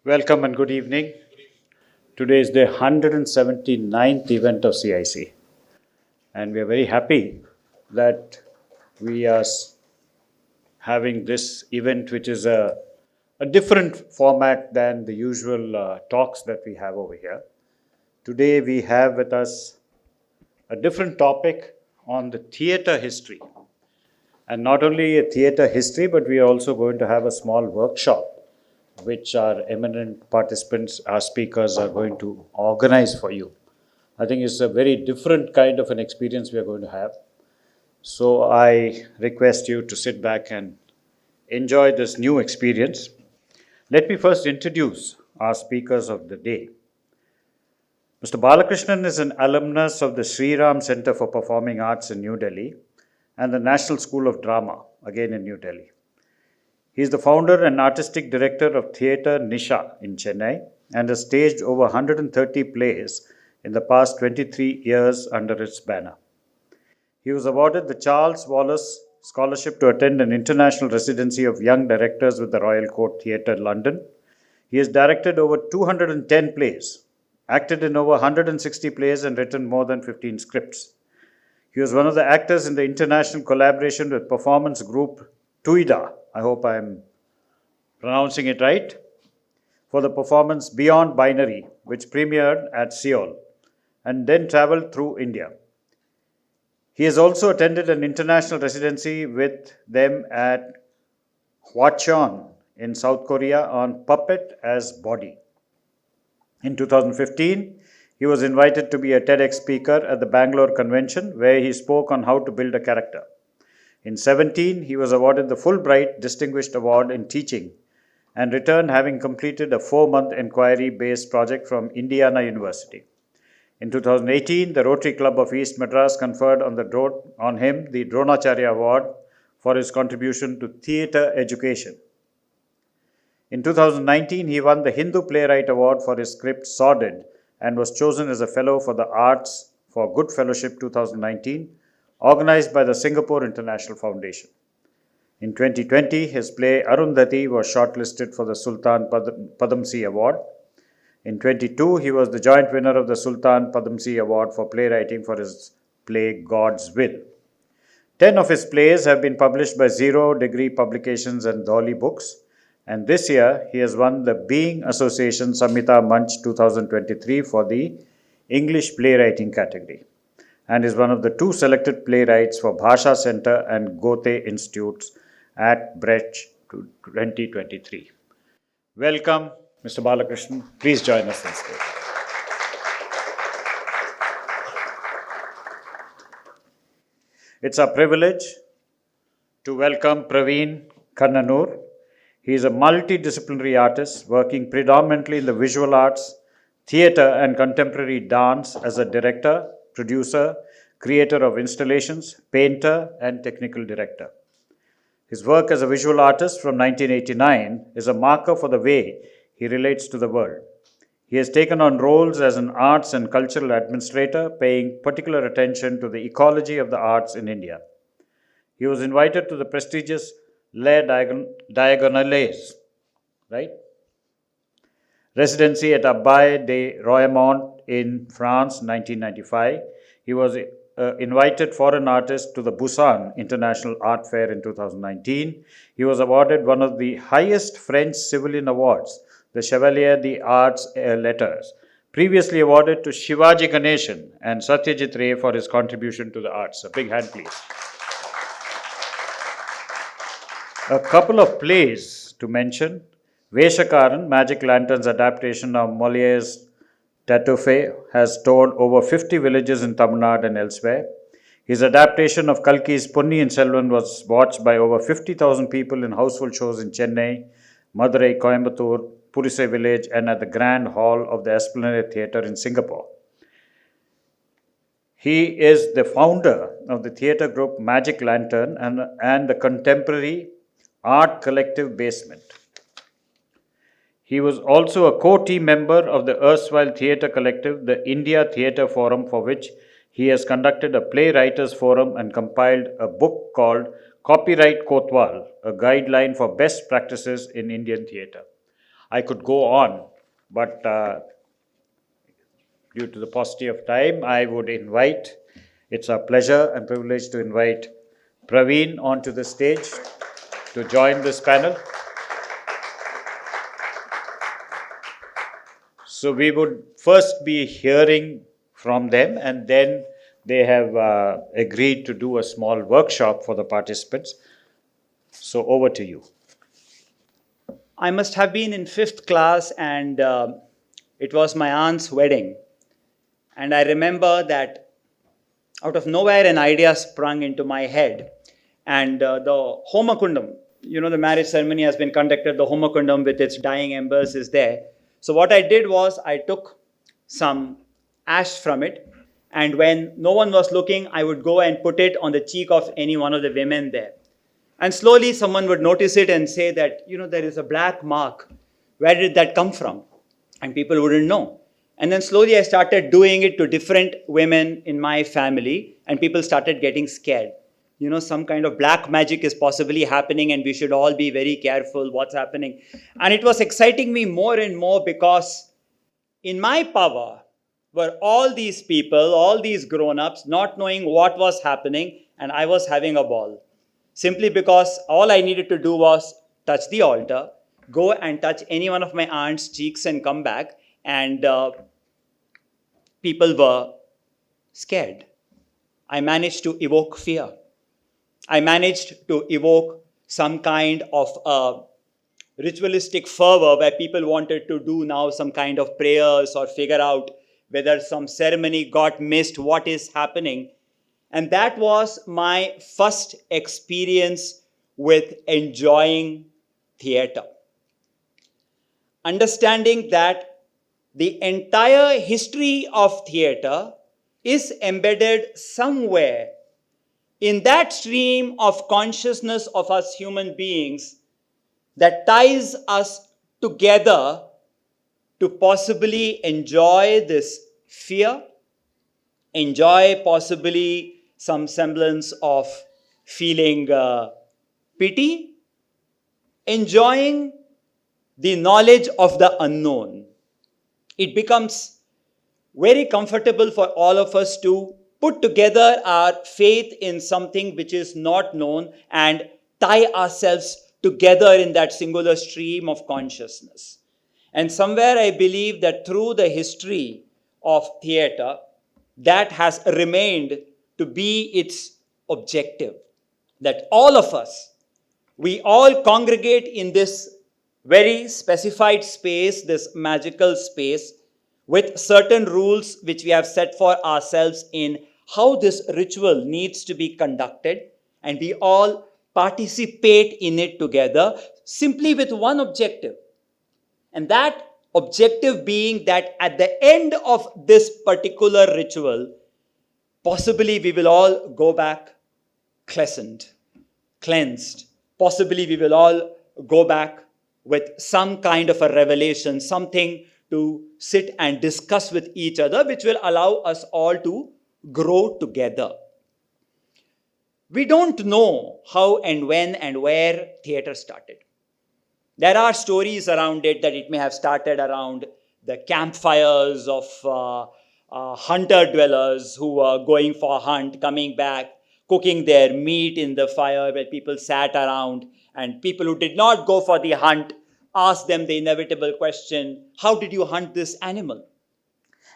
Welcome and good evening. Today is the 179th event of CIC, and we are very happy that we are having this event, which is a different format than the usual talks that we have over here. Today, we have with us a different topic on the theatre history. And not only a theatre history, but we are also going to have a small workshop which our eminent participants, our speakers, are going to organize for you. I think it's a very different kind of an experience we are going to have. So I request you to sit back and enjoy this new experience. Let me first introduce our speakers of the day. Mr. Balakrishnan is an alumnus of the Sri Ram Center for Performing Arts in New Delhi and the National School of Drama, again in New Delhi. He is the founder and artistic director of Theatre Nisha in Chennai and has staged over 130 plays in the past 23 years under its banner. He was awarded the Charles Wallace Scholarship to attend an international residency of young directors with the Royal Court Theatre, London. He has directed over 210 plays, acted in over 160 plays, and written more than 15 scripts. He was one of the actors in the international collaboration with performance group Tuida, I hope I am pronouncing it right, for the performance Beyond Binary, which premiered at Seoul and then traveled through India. He has also attended an international residency with them at Hwacheon in South Korea on Puppet as Body. In 2015, he was invited to be a TEDx speaker at the Bangalore Convention, where he spoke on how to build a character. In 2017, he was awarded the Fulbright Distinguished Award in Teaching and returned having completed a 4-month inquiry-based project from Indiana University. In 2018, the Rotary Club of East Madras conferred on him the Dronacharya Award for his contribution to theatre education. In 2019, he won the Hindu Playwright Award for his script Sordid and was chosen as a Fellow for the Arts for Good Fellowship 2019, organized by the Singapore International Foundation. In 2020, his play Arundhati was shortlisted for the Sultan Padamsee Award. In 2022, he was the joint winner of the Sultan Padamsee Award for playwriting for his play God's Will. 10 of his plays have been published by Zero Degree Publications and Dholi Books, and this year he has won the Being Association Samhita Manch 2023 for the English playwriting category, and is one of the 2 selected playwrights for Bhasha Center and Goethe Institutes at Brecht 2023. Welcome, Mr. Balakrishnan. Please join us on stage. It's our privilege to welcome Pravin Kannanur. He is a multidisciplinary artist working predominantly in the visual arts, theatre, and contemporary dance as a director, producer, creator of installations, painter, and technical director. His work as a visual artist from 1989 is a marker for the way he relates to the world. He has taken on roles as an arts and cultural administrator, paying particular attention to the ecology of the arts in India. He was invited to the prestigious Les Diagonales, right? Residency at Abbaye de Royaumont in France, 1995. He was invited foreign artist to the Busan International Art Fair in 2019. He was awarded one of the highest French civilian awards, the Chevalier des Arts et Letters, previously awarded to Shivaji Ganeshan and Satyajit Ray for his contribution to the arts. A big hand, please. A couple of plays to mention. Veshakaran, Magic Lantern's adaptation of Moliere's Tartuffe, has toured over 50 villages in Tamil Nadu and elsewhere. His adaptation of Kalki's Ponniyin Selvan was watched by over 50,000 people in household shows in Chennai, Madurai, Coimbatore, Purisai village, and at the Grand Hall of the Esplanade Theatre in Singapore. He is the founder of the theatre group Magic Lantern and the contemporary art collective Basement. He was also a co-team member of the erstwhile theatre collective, the India Theatre Forum, for which he has conducted a playwriters forum and compiled a book called Copyright Kotwal, a guideline for best practices in Indian theatre. I could go on, but due to the paucity of time, I would invite, it's a pleasure and privilege to invite Pravin onto the stage to join this panel. So we would first be hearing from them, and then they have agreed to do a small workshop for the participants. So over to you. I must have been in 5th class, and it was my aunt's wedding. And I remember that out of nowhere an idea sprung into my head. And the Homakundam, the marriage ceremony has been conducted, the Homakundam with its dying embers is there. So what I did was I took some ash from it, and when no one was looking, I would go and put it on the cheek of any one of the women there. And slowly someone would notice it and say that, there is a black mark. Where did that come from? And people wouldn't know. And then slowly I started doing it to different women in my family, and people started getting scared. Some kind of black magic is possibly happening, and we should all be very careful what's happening. And it was exciting me more and more, because in my power were all these people, all these grown-ups, not knowing what was happening, and I was having a ball. Simply because all I needed to do was touch the altar, go and touch any one of my aunt's cheeks and come back, and people were scared. I managed to evoke fear. I managed to evoke some kind of ritualistic fervor where people wanted to do now some kind of prayers or figure out whether some ceremony got missed, what is happening. And that was my first experience with enjoying theater. Understanding that the entire history of theater is embedded somewhere in that stream of consciousness of us human beings that ties us together to possibly enjoy this fear, enjoy possibly some semblance of feeling pity, enjoying the knowledge of the unknown. It becomes very comfortable for all of us to put together our faith in something which is not known and tie ourselves together in that singular stream of consciousness. And somewhere I believe that through the history of theater, that has remained to be its objective. That all of us, we all congregate in this very specified space, this magical space, with certain rules which we have set for ourselves in how this ritual needs to be conducted, and we all participate in it together simply with one objective. And that objective being that at the end of this particular ritual, possibly we will all go back cleansed. Possibly we will all go back with some kind of a revelation, something to sit and discuss with each other, which will allow us all to grow together. We don't know how and when and where theater started. There are stories around it that it may have started around the campfires of hunter-dwellers who were going for a hunt, coming back, cooking their meat in the fire where people sat around, and people who did not go for the hunt asked them the inevitable question, how did you hunt this animal?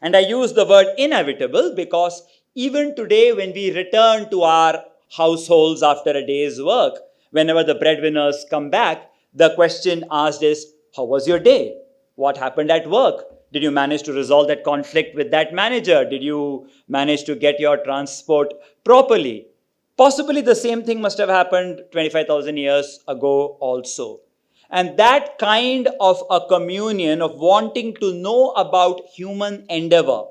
And I use the word inevitable because even today when we return to our households after a day's work, whenever the breadwinners come back, the question asked is, how was your day? What happened at work? Did you manage to resolve that conflict with that manager? Did you manage to get your transport properly? Possibly the same thing must have happened 25,000 years ago also. And that kind of a communion of wanting to know about human endeavor,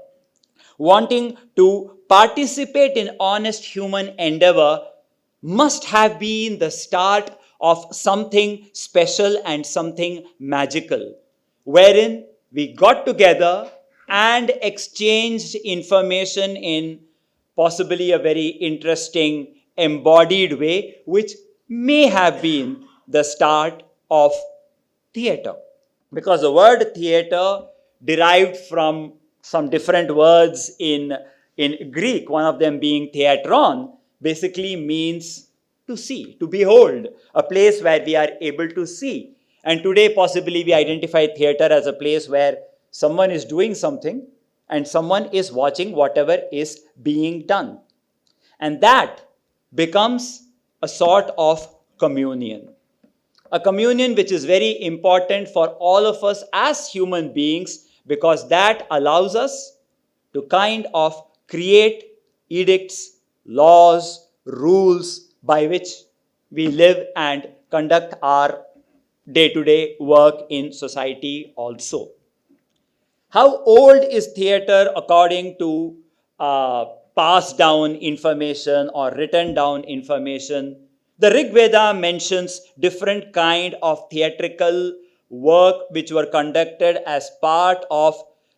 wanting to participate in honest human endeavor, must have been the start of something special and something magical, wherein we got together and exchanged information in possibly a very interesting embodied way, which may have been the start of theater. because the word theater derived from some different words in Greek, one of them being theatron, basically means to see, to behold, a place where we are able to see. And today, possibly, we identify theater as a place where someone is doing something and someone is watching whatever is being done. And that becomes a sort of communion. A communion which is very important for all of us as human beings, because that allows us to kind of create edicts, laws, rules by which we live and conduct our day-to-day work in society also. How old is theater according to passed down information or written down information? The Rig Veda mentions different kind of theatrical work which were conducted as part of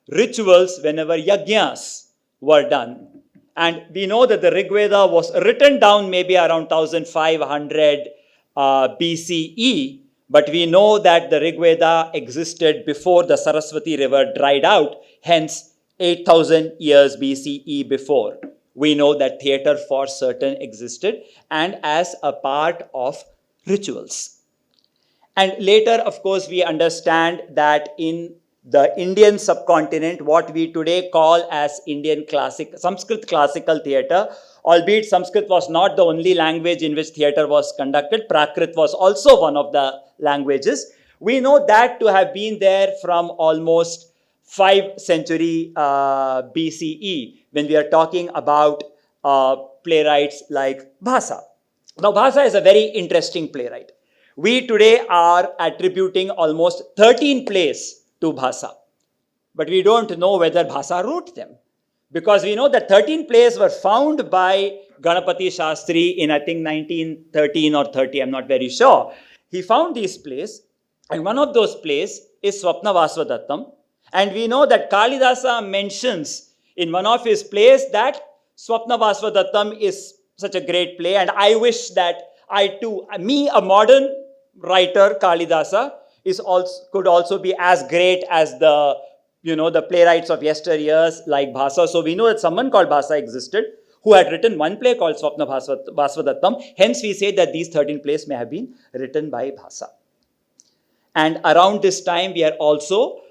rituals whenever yajnas were done. And we know that the Rig Veda was written down maybe around 1500 BCE, but we know that the Rig Veda existed before the Saraswati River dried out, hence 8000 years BCE before. We know that theater for certain existed and as a part of rituals. And later, of course, we understand that in the Indian subcontinent, what we today call as Sanskrit classical theater, albeit Sanskrit was not the only language in which theater was conducted, Prakrit was also one of the languages. We know that to have been there from almost 5th century BCE, when we are talking about playwrights like Bhasa. Now, Bhasa is a very interesting playwright. We today are attributing almost 13 plays to Bhasa, but we don't know whether Bhasa wrote them, because we know that 13 plays were found by Ganapati Shastri in, I think, 1913 or 30, I'm not very sure. He found these plays, and one of those plays is Swapna Vaswadattam, and we know that Kalidasa mentions in one of his plays that Swapna Vaswadattam is such a great play, and I wish that I too, a modern writer, Kalidasa, could also be as great as the playwrights of yesteryears like Bhasa. So we know that someone called Bhasa existed who had written one play called Swapna Vaswadattam. Hence we say that these 13 plays may have been written by Bhasa. And around this time we are also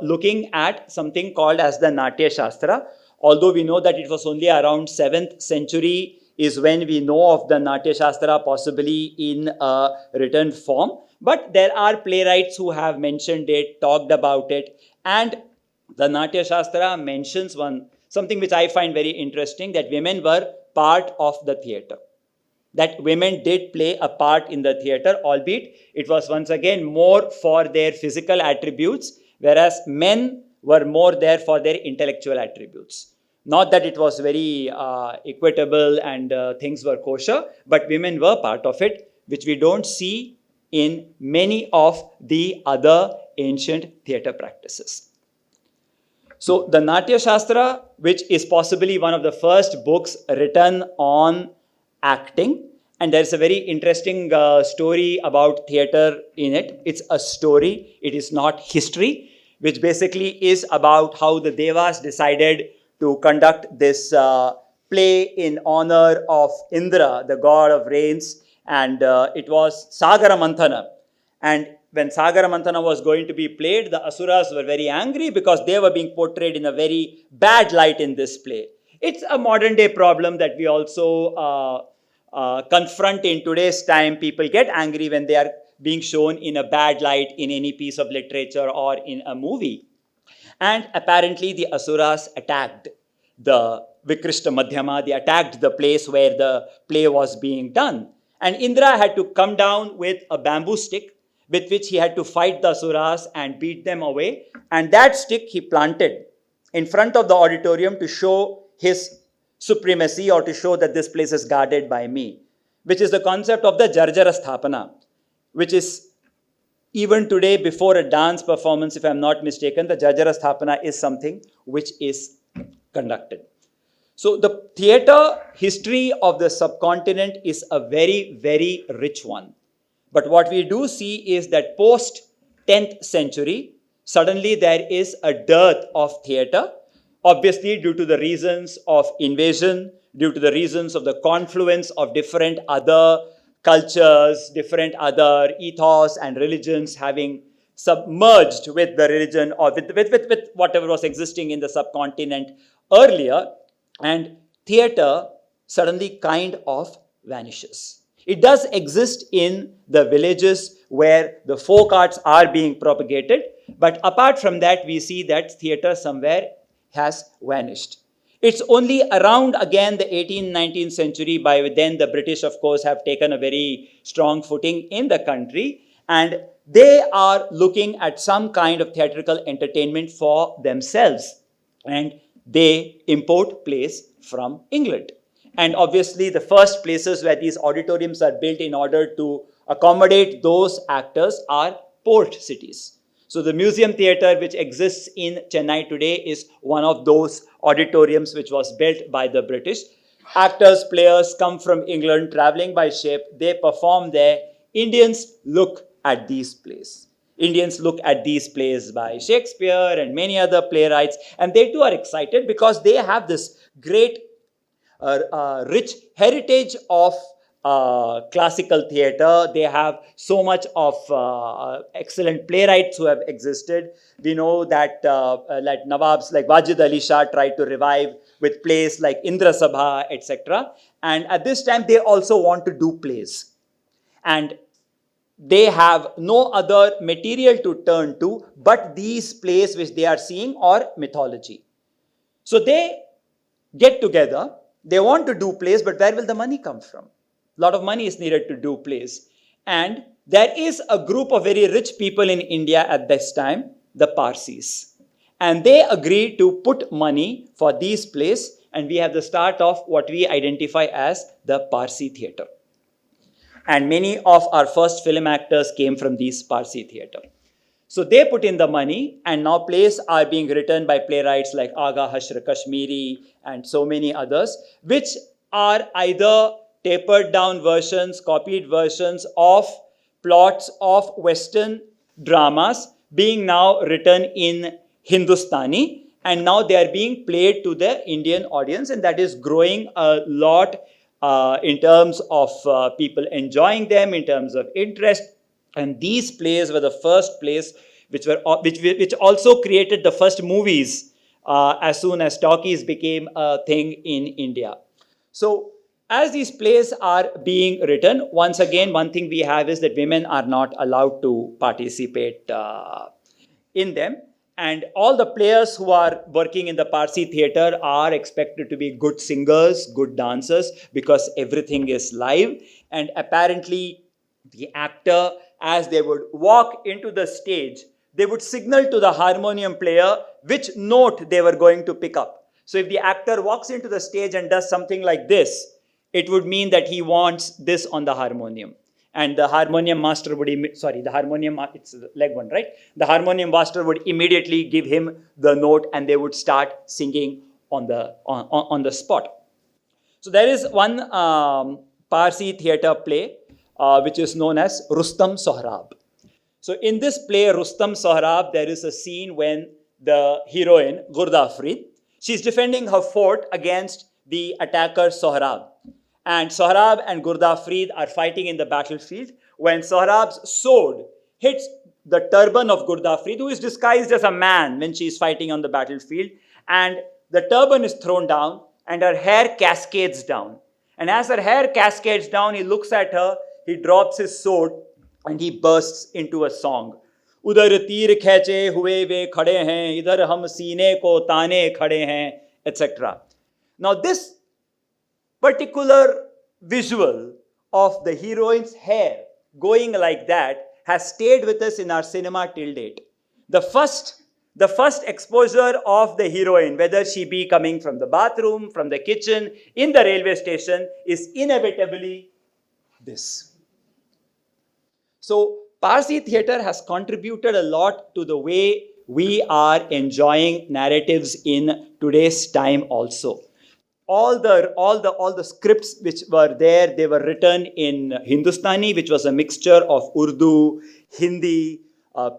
looking at something called as the Natya Shastra. Although we know that it was only around 7th century is when we know of the Natya Shastra possibly in a written form. But there are playwrights who have mentioned it, talked about it, and the Natya Shastra mentions something which I find very interesting, that women were part of the theatre. That women did play a part in the theatre, albeit it was once again more for their physical attributes, whereas men were more there for their intellectual attributes. Not that it was very equitable and things were kosher, but women were part of it, which we don't see in many of the other ancient theatre practices. So the Natya Shastra, which is possibly one of the first books written on acting, and there's a very interesting story about theatre in it. It's a story, it is not history, which basically is about how the Devas decided to conduct this play in honor of Indra, the god of rains, and it was Sagara Manthana. And when Sagara Manthana was going to be played, the Asuras were very angry because they were being portrayed in a very bad light in this play. It's a modern day problem that we also confront in today's time. People get angry when they are being shown in a bad light in any piece of literature or in a movie. And apparently the Asuras attacked the Vikrishta Madhyama, they attacked the place where the play was being done. And Indra had to come down with a bamboo stick with which he had to fight the Asuras and beat them away. And that stick he planted in front of the auditorium to show his supremacy, or to show that this place is guarded by me, which is the concept of the Jarjara Sthapana, which is even today before a dance performance, if I'm not mistaken, the Jarjara Sthapana is something which is conducted. So the theatre history of the subcontinent is a very, very rich one. But what we do see is that post 10th century, suddenly there is a dearth of theatre, obviously due to the reasons of invasion, due to the reasons of the confluence of different other cultures, different other ethos and religions having submerged with the religion or with whatever was existing in the subcontinent earlier, and theatre suddenly kind of vanishes. It does exist in the villages where the folk arts are being propagated, but apart from that, we see that theatre somewhere has vanished. It's only around again the 18th, 19th century, by then the British, of course, have taken a very strong footing in the country, and they are looking at some kind of theatrical entertainment for themselves, and they import plays from England. And obviously, the first places where these auditoriums are built in order to accommodate those actors are port cities. So the Museum Theatre, which exists in Chennai today, is one of those auditoriums which was built by the British. Actors, players come from England, traveling by ship. They perform there. Indians look at these plays. Indians look at these plays by Shakespeare and many other playwrights, and they too are excited because they have this great rich heritage of classical theatre. They have so much of excellent playwrights who have existed. We know that like Nawabs like Wajid Ali Shah tried to revive with plays like Indra Sabha, etc. And at this time, they also want to do plays. And they have no other material to turn to but these plays which they are seeing or mythology. So they get together. They want to do plays, but where will the money come from? A lot of money is needed to do plays. And there is a group of very rich people in India at this time, the Parsis. And they agree to put money for these plays, and we have the start of what we identify as the Parsi theatre. And many of our first film actors came from these Parsi theatre. So they put in the money, and now plays are being written by playwrights like Agha Hashr Kashmiri and so many others, which are either tapered down versions, copied versions of plots of Western dramas being now written in Hindustani, and now they are being played to the Indian audience, and that is growing a lot in terms of people enjoying them, in terms of interest. And these plays were the first plays which also created the first movies as soon as talkies became a thing in India. So as these plays are being written, once again, one thing we have is that women are not allowed to participate in them. And all the players who are working in the Parsi theatre are expected to be good singers, good dancers, because everything is live. And apparently, the actor, as they would walk into the stage, they would signal to the harmonium player which note they were going to pick up. So if the actor walks into the stage and does something like this, it would mean that he wants this on the harmonium. And the harmonium master would, it's leg one, right? The harmonium master would immediately give him the note, and they would start singing on the spot. So there is one Parsi theatre play which is known as Rustam Sohrab. So in this play, Rustam Sohrab, there is a scene when the heroine, Gurdafrid, she's defending her fort against the attacker Sohrab. And Sohrab and Gurdafrid are fighting in the battlefield when Sohrab's sword hits the turban of Gurdafrid, who is disguised as a man when she is fighting on the battlefield. And the turban is thrown down and her hair cascades down. And as her hair cascades down, he looks at her, he drops his sword, and he bursts into a song. Udar तीर खींचे हुए वे खड़े हैं, इधर हम सीने को ताने खड़े हैं, etc. Now this particular visual of the heroine's hair going like that has stayed with us in our cinema till date. The first exposure of the heroine, whether she be coming from the bathroom, from the kitchen, in the railway station, is inevitably this. So Parsi theatre has contributed a lot to the way we are enjoying narratives in today's time also. All the scripts which were there, they were written in Hindustani, which was a mixture of Urdu, Hindi,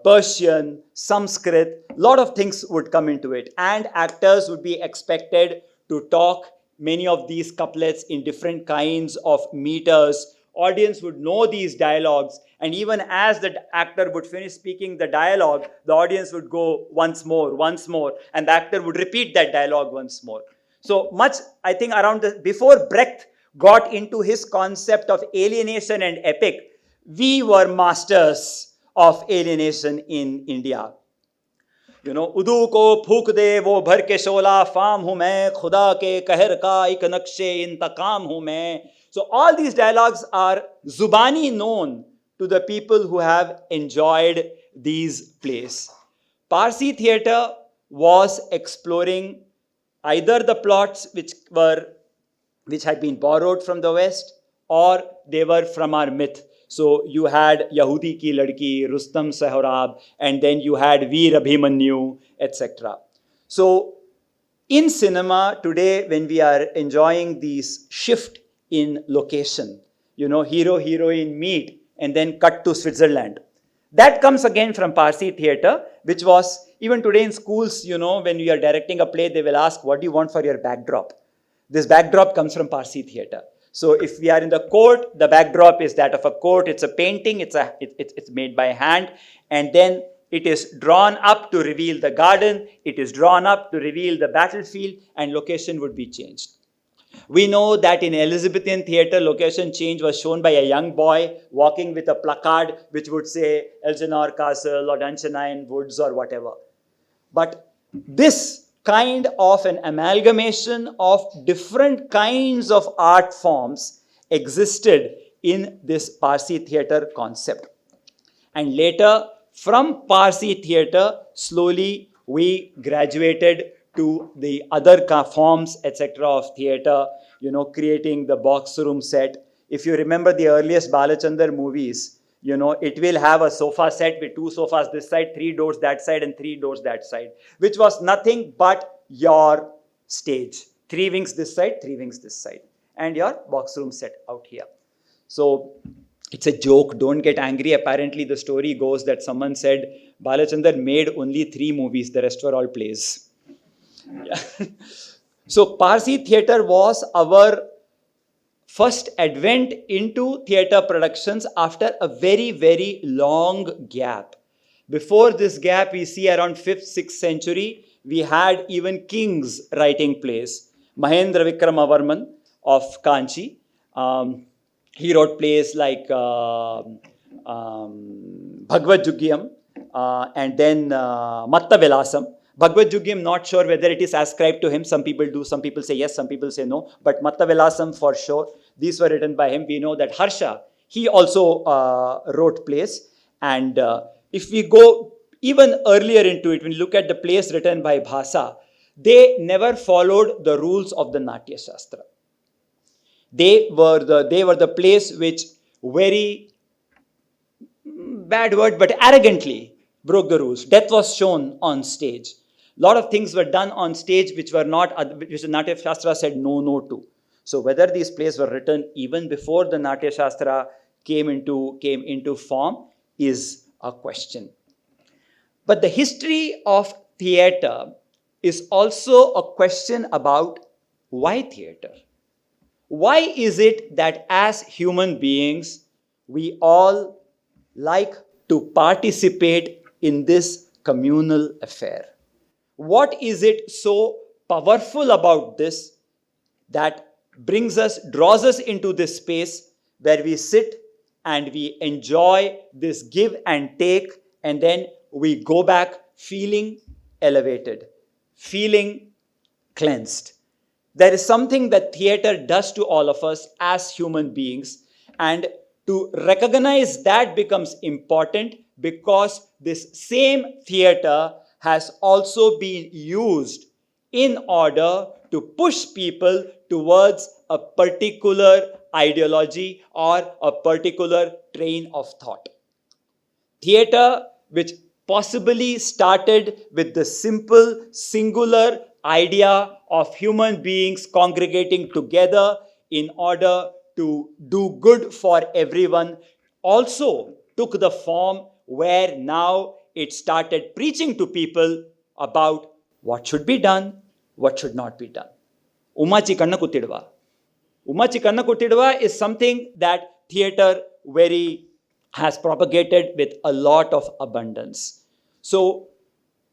Persian, Sanskrit, a lot of things would come into it. And actors would be expected to talk many of these couplets in different kinds of meters. Audience would know these dialogues, and even as the actor would finish speaking the dialogue, the audience would go once more, and the actor would repeat that dialogue once more. So much, I think, before Brecht got into his concept of alienation and epic, we were masters of alienation in India. उदू को फूक दे वो भर के शोला, form हूं मैं खुदा के कहर का एक नक्शे इंतकाम हूं मैं. So all these dialogues are zubani known to the people who have enjoyed these plays. Parsi theatre was exploring either the plots which had been borrowed from the West, or they were from our myth. So you had Yahudi ki ladki, Rustam Sahrab, and then you had Veer Abhimanyu, etc. So in cinema today, when we are enjoying this shift in location, hero, heroine meet and then cut to Switzerland. That comes again from Parsi theatre, which was, even today in schools, when you are directing a play, they will ask, what do you want for your backdrop? This backdrop comes from Parsi theatre. So if we are in the court, the backdrop is that of a court. It's a painting. It's made by hand. And then it is drawn up to reveal the garden. It is drawn up to reveal the battlefield, and location would be changed. We know that in Elizabethan theatre, location change was shown by a young boy walking with a placard which would say Elsinore Castle or Dunsinane Woods or whatever. But this kind of an amalgamation of different kinds of art forms existed in this Parsi theatre concept. And later, from Parsi theatre, slowly we graduated to the other forms, etc. of theatre, creating the box room set. If you remember the earliest Balachandar movies, it will have a sofa set with 2 sofas this side, 3 doors that side, and 3 doors that side, which was nothing but your stage. 3 wings this side, 3 wings this side, and your box room set out here. So it's a joke, don't get angry. Apparently the story goes that someone said Balachandar made only 3 movies, the rest were all plays. Yeah. So Parsi theatre was our first advent into theatre productions after a very, very long gap. Before this gap, we see around 5th, 6th century, we had even kings writing plays. Mahendra Vikramavarman of Kanchi, he wrote plays like Bhagavad Jugyam and then Matta Vilasam. Bhagavad Jugyam, not sure whether it is ascribed to him. Some people do, some people say yes, some people say no. But Matta Vilasam for sure. These were written by him. We know that Harsha, he also wrote plays. And if we go even earlier into it, when you look at the plays written by Bhasa, they never followed the rules of the Natya Shastra. They were the plays which very, bad word, but arrogantly broke the rules. Death was shown on stage. A lot of things were done on stage which the Natya Shastra said no to. So whether these plays were written even before the Natya Shastra came into form is a question. But the history of theatre is also a question about why theatre? Why is it that as human beings, we all like to participate in this communal affair? What is it so powerful about this that draws us into this space where we sit and we enjoy this give and take, and then we go back feeling elevated, feeling cleansed? There is something that theatre does to all of us as human beings, and to recognize that becomes important because this same theatre has also been used in order to push people towards a particular ideology or a particular train of thought. Theatre, which possibly started with the simple, singular idea of human beings congregating together in order to do good for everyone, also took the form where now it started preaching to people about what should be done, what should not be done. Umachi Kanna Kuttidva. Umachi Kanna Kuttidva is something that theatre very has propagated with a lot of abundance. So,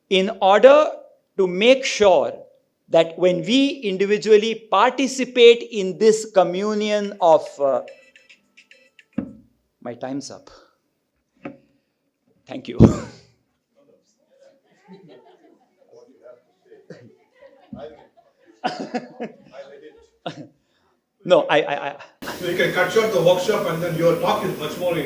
in order to make sure that when we individually participate in this communion of my time's up. Thank you. No, So you can cut short the workshop and then your talk is much more.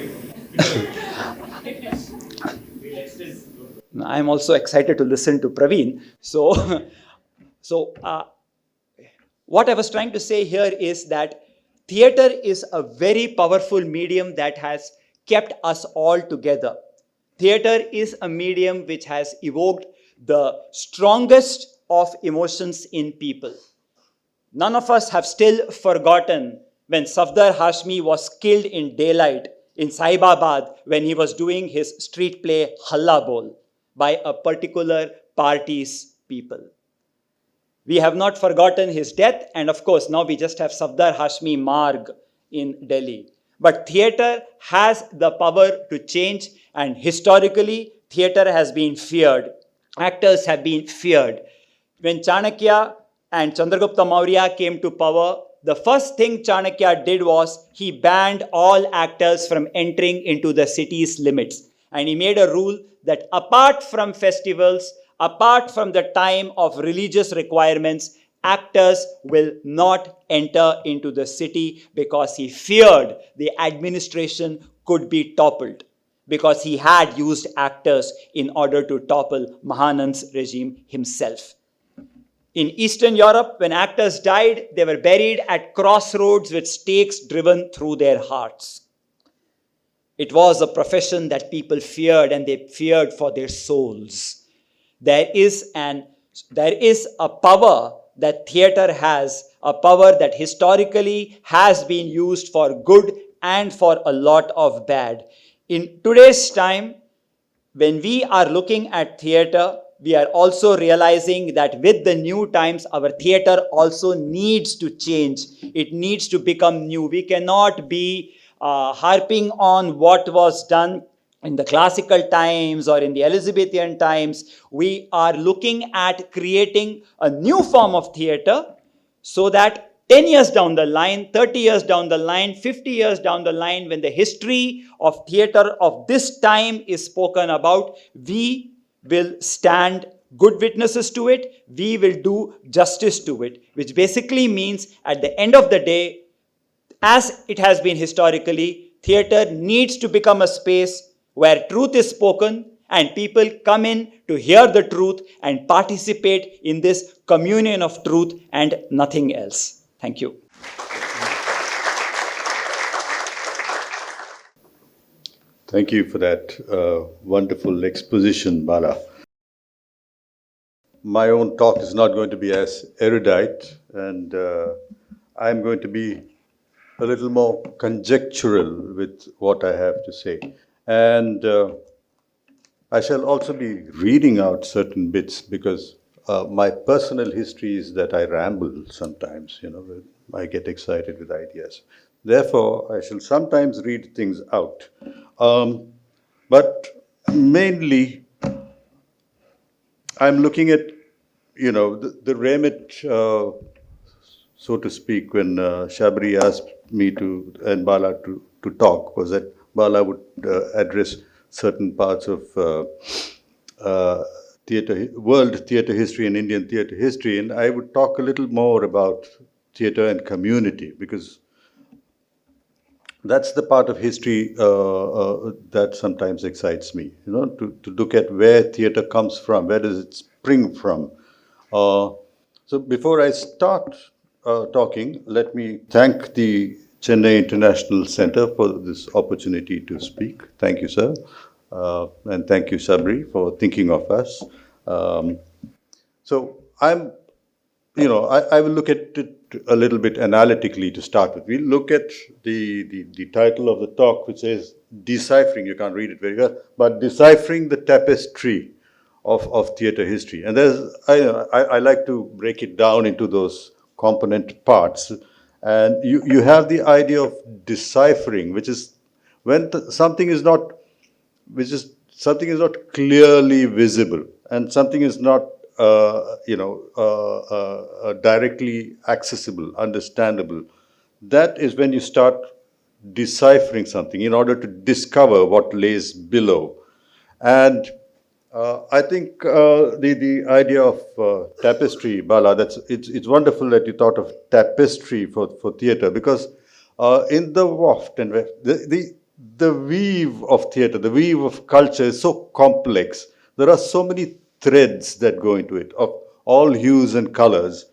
I'm also excited to listen to Pravin. What I was trying to say here is that theatre is a very powerful medium that has kept us all together. Theatre is a medium which has evoked the strongest of emotions in people. None of us have still forgotten when Safdar Hashmi was killed in daylight in Sahibabad when he was doing his street play Halla Bol by a particular party's people. We have not forgotten his death, and of course, now we just have Safdar Hashmi Marg in Delhi. But theatre has the power to change, and historically, theatre has been feared. Actors have been feared. When Chanakya and Chandragupta Maurya came to power, the first thing Chanakya did was he banned all actors from entering into the city's limits. And he made a rule that apart from festivals, apart from the time of religious requirements, actors will not enter into the city because he feared the administration could be toppled, because he had used actors in order to topple Mahanand's regime himself. In Eastern Europe, when actors died, they were buried at crossroads with stakes driven through their hearts. It was a profession that people feared, and they feared for their souls. There is a power that theatre has, a power that historically has been used for good and for a lot of bad. In today's time, when we are looking at theatre, we are also realizing that with the new times, our theatre also needs to change. It needs to become new. We cannot be harping on what was done in the classical times or in the Elizabethan times. We are looking at creating a new form of theatre so that 10 years down the line, 30 years down the line, 50 years down the line, when the history of theatre of this time is spoken about, we will stand good witnesses to it, we will do justice to it, which basically means at the end of the day, as it has been historically, theatre needs to become a space where truth is spoken and people come in to hear the truth and participate in this communion of truth and nothing else. Thank you. Thank you for that wonderful exposition, Bala. My own talk is not going to be as erudite, and I'm going to be a little more conjectural with what I have to say. And I shall also be reading out certain bits because my personal history is that I ramble sometimes, I get excited with ideas. Therefore, I shall sometimes read things out. But mainly, I'm looking at, the remit, so to speak, when Shabri asked me and Bala to talk, was that Bala would address certain parts of world theatre history and Indian theatre history, and I would talk a little more about theatre and community, because that's the part of history that sometimes excites me, to look at where theatre comes from, where does it spring from. So before I start talking, let me thank the Chennai International Center for this opportunity to speak. Thank you, sir. And thank you, Sabri, for thinking of us. So I will look at it a little bit analytically to start with. We look at the title of the talk, which says Deciphering. You can't read it very well, but Deciphering the Tapestry of Theatre History. And I like to break it down into those component parts. And you have the idea of deciphering, which is when something is not, something is not clearly visible, and something is not directly accessible, understandable. That is when you start deciphering something in order to discover what lays below. And I think the idea of tapestry, Bala, it's wonderful that you thought of tapestry for theatre, because in the waft and the weave of theatre, the weave of culture is so complex. There are so many threads that go into it of all hues and colors.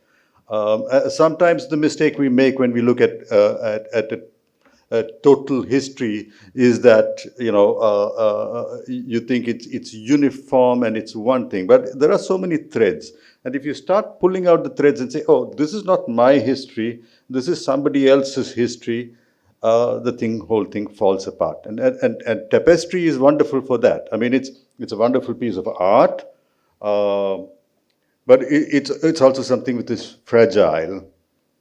Sometimes the mistake we make when we look at total history is that you think it's uniform and it's one thing, but there are so many threads, and if you start pulling out the threads and say, oh, this is not my history, this is somebody else's history, the whole thing falls apart. And tapestry is wonderful for that. I mean, it's a wonderful piece of art, but it's also something which is fragile,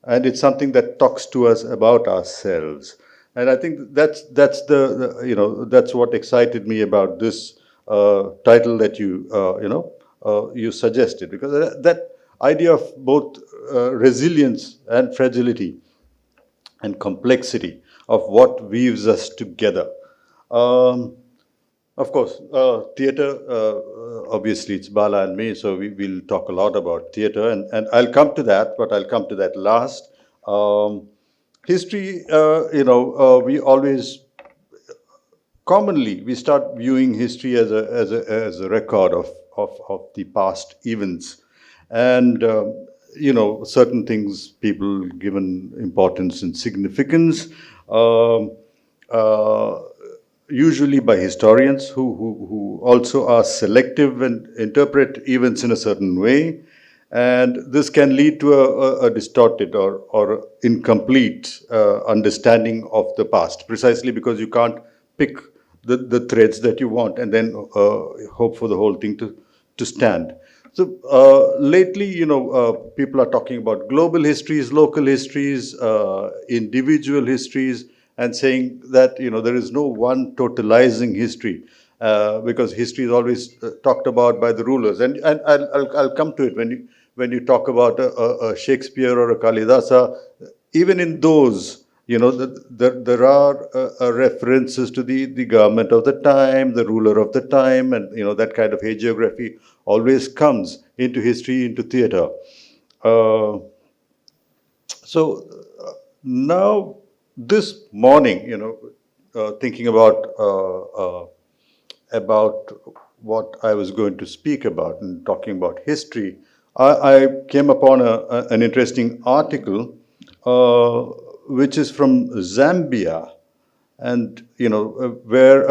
and it's something that talks to us about ourselves. And I think that's that's what excited me about this title that you suggested, because that idea of both resilience and fragility and complexity of what weaves us together. Of course, theatre, obviously it's Bala and me, so we'll talk a lot about theatre, and I'll come to that, but I'll come to that last. History, we always, commonly, we start viewing history as a record of the past events. And, certain things people given importance and significance, usually by historians who also are selective and interpret events in a certain way. And this can lead to a distorted or incomplete understanding of the past, precisely because you can't pick the threads that you want and then hope for the whole thing to stand. So lately, people are talking about global histories, local histories, individual histories, and saying that there is no one totalizing history, because history is always talked about by the rulers. And I'll come to it when you talk about a Shakespeare or a Kalidasa. Even in those, there are references to the government of the time, the ruler of the time, and that kind of hagiography always comes into history, into theatre. Now this morning, thinking about what I was going to speak about and talking about history, I came upon an interesting article which is from Zambia, and where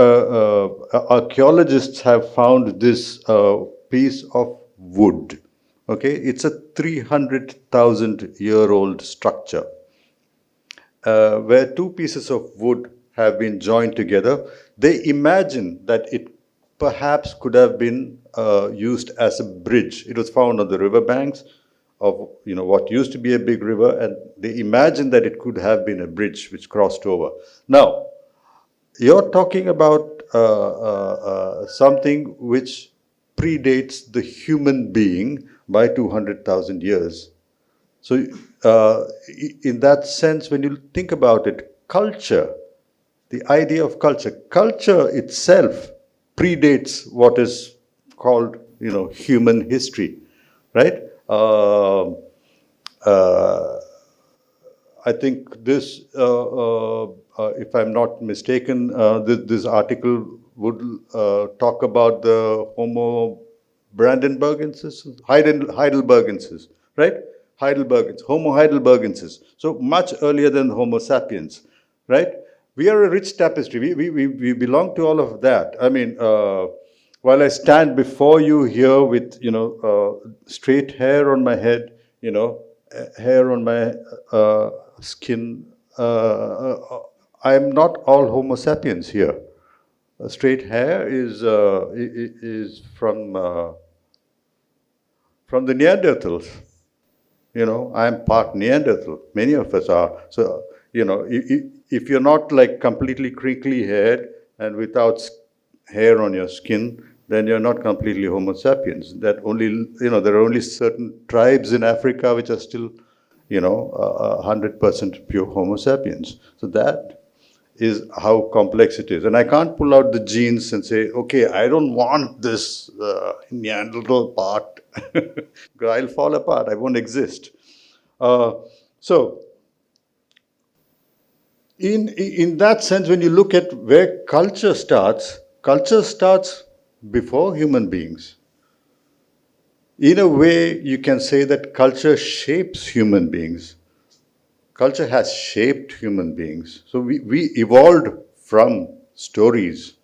archaeologists have found this piece of wood. Okay, it's a 300,000-year-old structure where two pieces of wood have been joined together. They imagine that it perhaps could have been used as a bridge. It was found on the riverbanks of what used to be a big river, and they imagined that it could have been a bridge which crossed over. Now, you're talking about something which predates the human being by 200,000 years. So in that sense, when you think about it, culture, the idea of culture itself predates what is called, human history, right? I think this, if I'm not mistaken, this article would talk about the Homo brandenburgensis, heidelbergensis, right? Homo heidelbergensis. So much earlier than Homo sapiens, right? We are a rich tapestry. We belong to all of that. I mean, while I stand before you here with, straight hair on my head, hair on my skin. I am not all Homo sapiens here. Straight hair is from the Neanderthals. You know, I'm part Neanderthal. Many of us are. So, you know, if you're not like completely crinkly haired and without hair on your skin, then you're not completely Homo sapiens. That only, you know, there are only certain tribes in Africa which are still, you know, 100% pure Homo sapiens. So that is how complex it is. And I can't pull out the genes and say, okay, I don't want this Neanderthal part. I'll fall apart. I won't exist. Uh, so, in that sense, when you look at where culture starts before human beings. In a way, you can say that culture shapes human beings. Culture has shaped human beings. So we evolved from stories.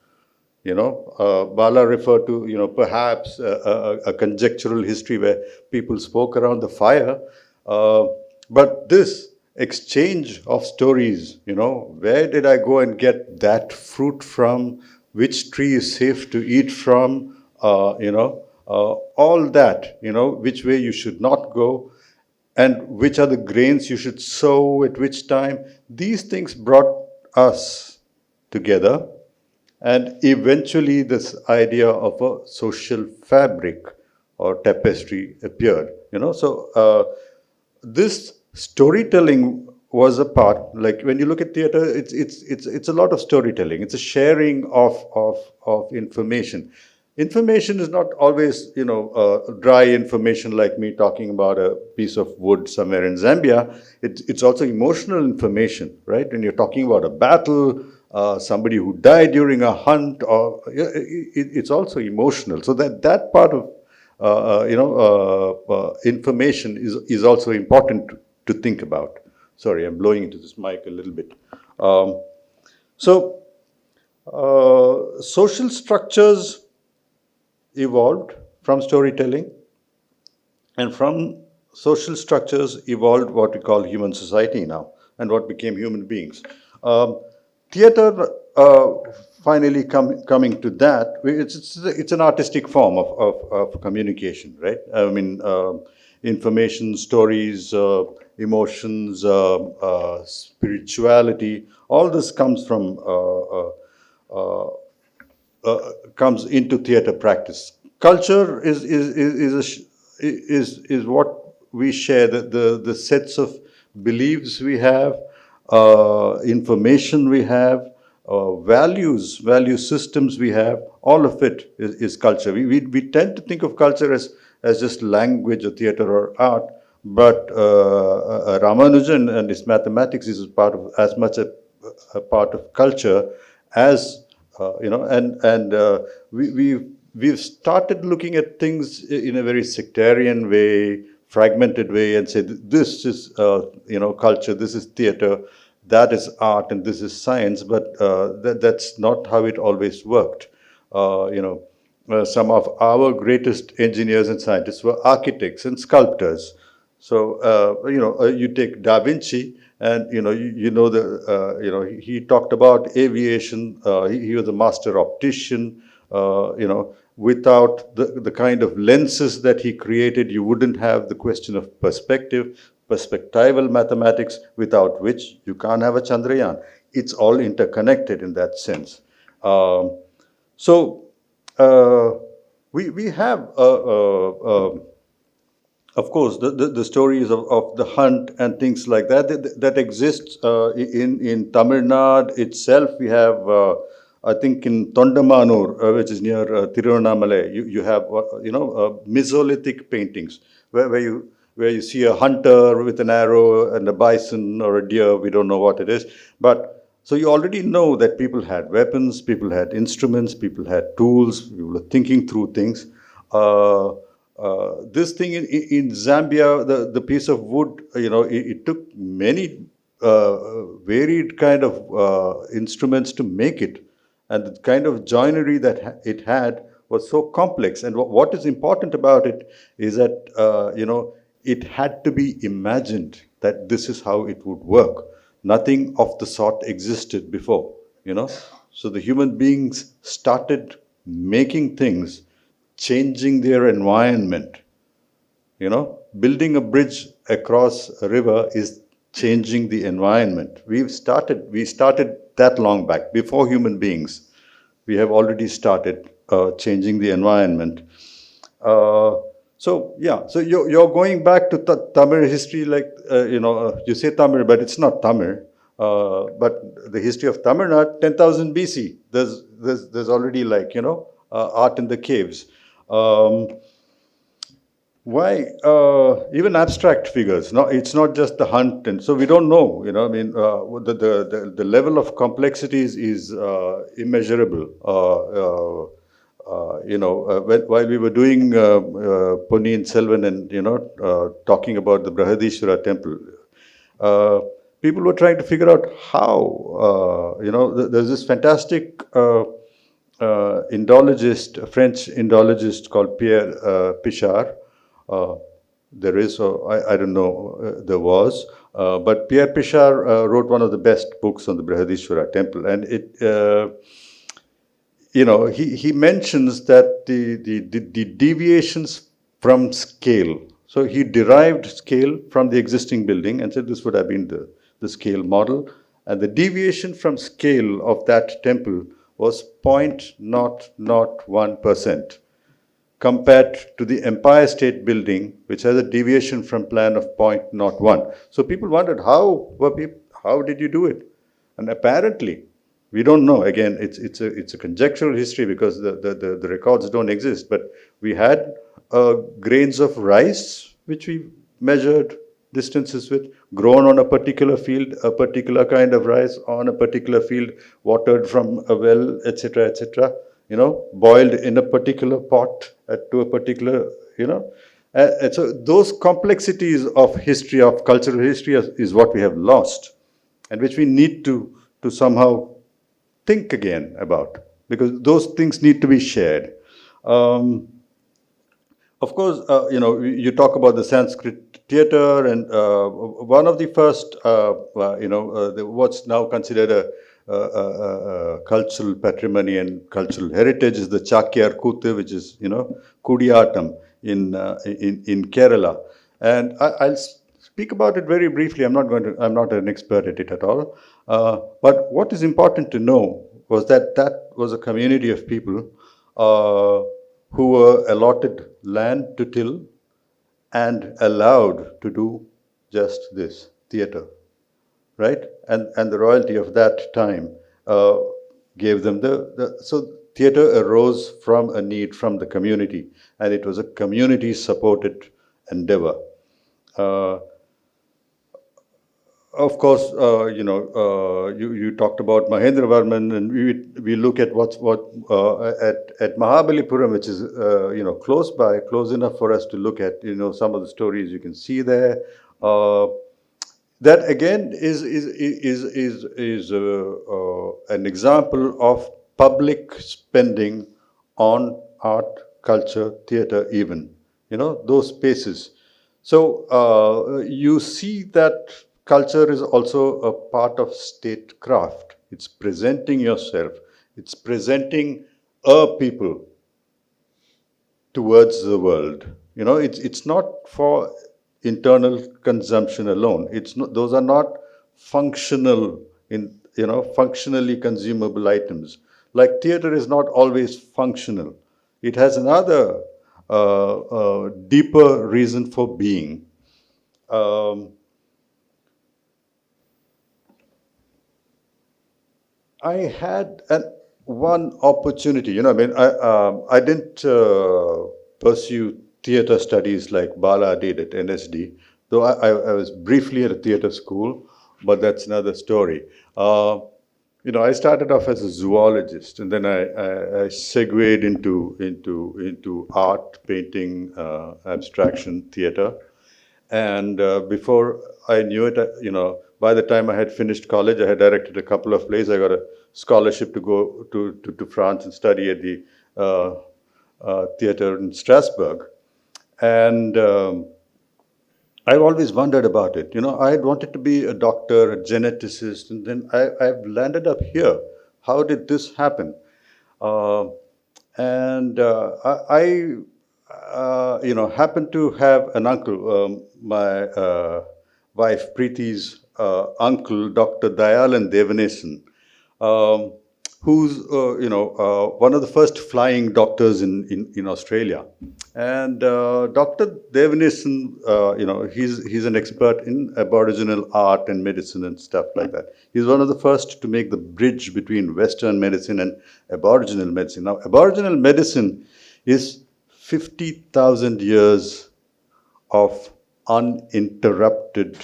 You know, Bala referred to, you know, perhaps a conjectural history where people spoke around the fire. But this exchange of stories, you know, where did I go and get that fruit from? Which tree is safe to eat from? All that, you know, which way you should not go, and which are the grains you should sow at which time. These things brought us together, and eventually this idea of a social fabric or tapestry appeared. You know, so this storytelling was a part. Like when you look at theater, it's a lot of storytelling. It's a sharing of information. Information is not always, you know, dry information like me talking about a piece of wood somewhere in Zambia. It's also emotional information, right? When you're talking about a battle, somebody who died during a hunt, or it's also emotional. So that part of information is also important to think about. Sorry, I'm blowing into this mic a little bit. So social structures evolved from storytelling, and from social structures evolved what we call human society now, and what became human beings. Theater, finally coming to that, it's an artistic form of communication, right? I mean, information, stories, emotions, spirituality, all this comes from comes into theater practice. Culture is what we share, the sets of beliefs we have, information we have, value systems we have. All of it is culture. We tend to think of culture as just language or theater or art, but Ramanujan and his mathematics is part of, as much a part of culture as we've started looking at things in a very sectarian way, fragmented way, and say this is culture, this is theater, that is art, and this is science. But that's not how it always worked. Some of our greatest engineers and scientists were architects and sculptors. So you take Da Vinci, and he talked about aviation. He was a master optician. Without the kind of lenses that he created, you wouldn't have the question of perspective, perspectival mathematics, without which you can't have a Chandrayaan. It's all interconnected in that sense. We have of course, the stories of the hunt and things like that exists in Tamil Nadu itself. We have, I think, in Tondamanur, which is near Tiruvannamalai, you have Mesolithic paintings where you see a hunter with an arrow and a bison or a deer. We don't know what it is, but so you already know that people had weapons, people had instruments, people had tools, people were thinking through things. This thing in Zambia, the piece of wood, it took many varied kind of instruments to make it, and the kind of joinery that it had was so complex. And what is important about it is that it had to be imagined that this is how it would work. Nothing of the sort existed before, you know. So the human beings started making things, changing their environment. You know, building a bridge across a river is changing the environment. We started that long back, before human beings. We have already started changing the environment. Uh, so you're going back to Tamil history, like you say Tamil, but it's not Tamil. But the history of Tamil Nadu, 10,000 BC. There's already art in the caves. Um, why even abstract figures? No, it's not just the hunt, and so we don't know. I mean, the level of complexity is immeasurable. While we were doing Ponniyin Selvan and talking about the Brihadishwara temple, people were trying to figure out how. There's this fantastic Indologist, a French Indologist called Pierre Pichard. There is, I don't know, there was, but Pierre Pichard wrote one of the best books on the Brihadishwara temple, and he mentions that the deviations from scale. So he derived scale from the existing building and said this would have been the scale model, and the deviation from scale of that temple was 0.001%. compared to the Empire State Building, which has a deviation from plan of 0.01. So people wondered, how did you do it? And apparently, we don't know. Again, it's a conjectural history because the records don't exist. But we had grains of rice, which we measured distances with, grown on a particular field, a particular kind of rice on a particular field, watered from a well, etc., etc., boiled in a particular pot to a particular, and so those complexities of history, of cultural history, is what we have lost, and which we need to somehow think again about, because those things need to be shared. Of course, you talk about the Sanskrit theatre, and one of the first, what's now considered a cultural patrimony and cultural heritage is the Chakyar Kuthu, which is Kudiyatam in Kerala, and I'll speak about it very briefly. I'm not an expert at it at all. But what is important to know was that was a community of people who were allotted land to till and allowed to do just this, theatre, right? And the royalty of that time gave them so theatre arose from a need from the community, and it was a community-supported endeavor. Of course, you talked about Mahendra Varman, and we look at what at Mahabalipuram, which is close by, close enough for us to look at some of the stories you can see there. That again is an example of public spending on art, culture, theatre, even those spaces. So you see that culture is also a part of statecraft. It's presenting yourself. It's presenting a people towards the world. It's not for internal consumption alone. Those are not functional functionally consumable items. Like theatre is not always functional. It has another deeper reason for being. I had one opportunity. I didn't pursue theatre studies like Bala did at NSD, though I was briefly at a theatre school, but that's another story. I started off as a zoologist, and then I segued into art, painting, abstraction, theatre, and before I knew it, by the time I had finished college, I had directed a couple of plays. I got a scholarship to go to France and study at the theatre in Strasbourg. And I've always wondered about it. I had wanted to be a doctor, a geneticist, and then I've landed up here. How did this happen? Uh, and I happened to have an uncle, my wife Preeti's uncle, Dr. Dayalan Devanesan, um, who's one of the first flying doctors in Australia. And Dr. Devanesan, he's an expert in Aboriginal art and medicine and stuff like that. He's one of the first to make the bridge between Western medicine and Aboriginal medicine. Now, Aboriginal medicine is 50,000 years of uninterrupted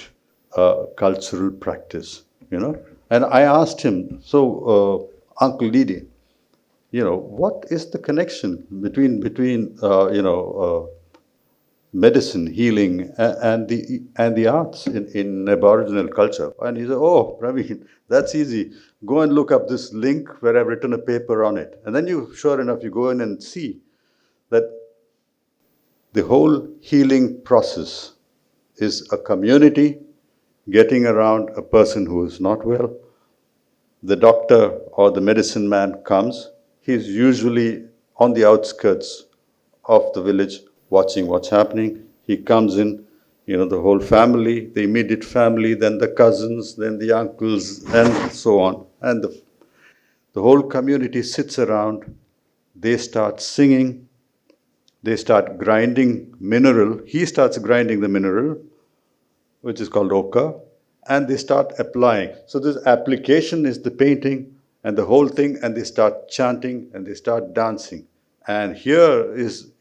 cultural practice, And I asked him, so, Uncle Didi, what is the connection between medicine, healing, and the arts in Aboriginal culture? And he said, "Oh, Praveen, that's easy. Go and look up this link where I've written a paper on it, and then sure enough, you go in and see that the whole healing process is a community getting around a person who is not well. The doctor or the medicine man comes. He's usually on the outskirts of the village watching what's happening. He comes in, the whole family, the immediate family, then the cousins, then the uncles, and so on. And the whole community sits around. They start singing. They start grinding mineral. He starts grinding the mineral, which is called ochre, and they start applying. So this application is the painting and the whole thing, and they start chanting and they start dancing. And here is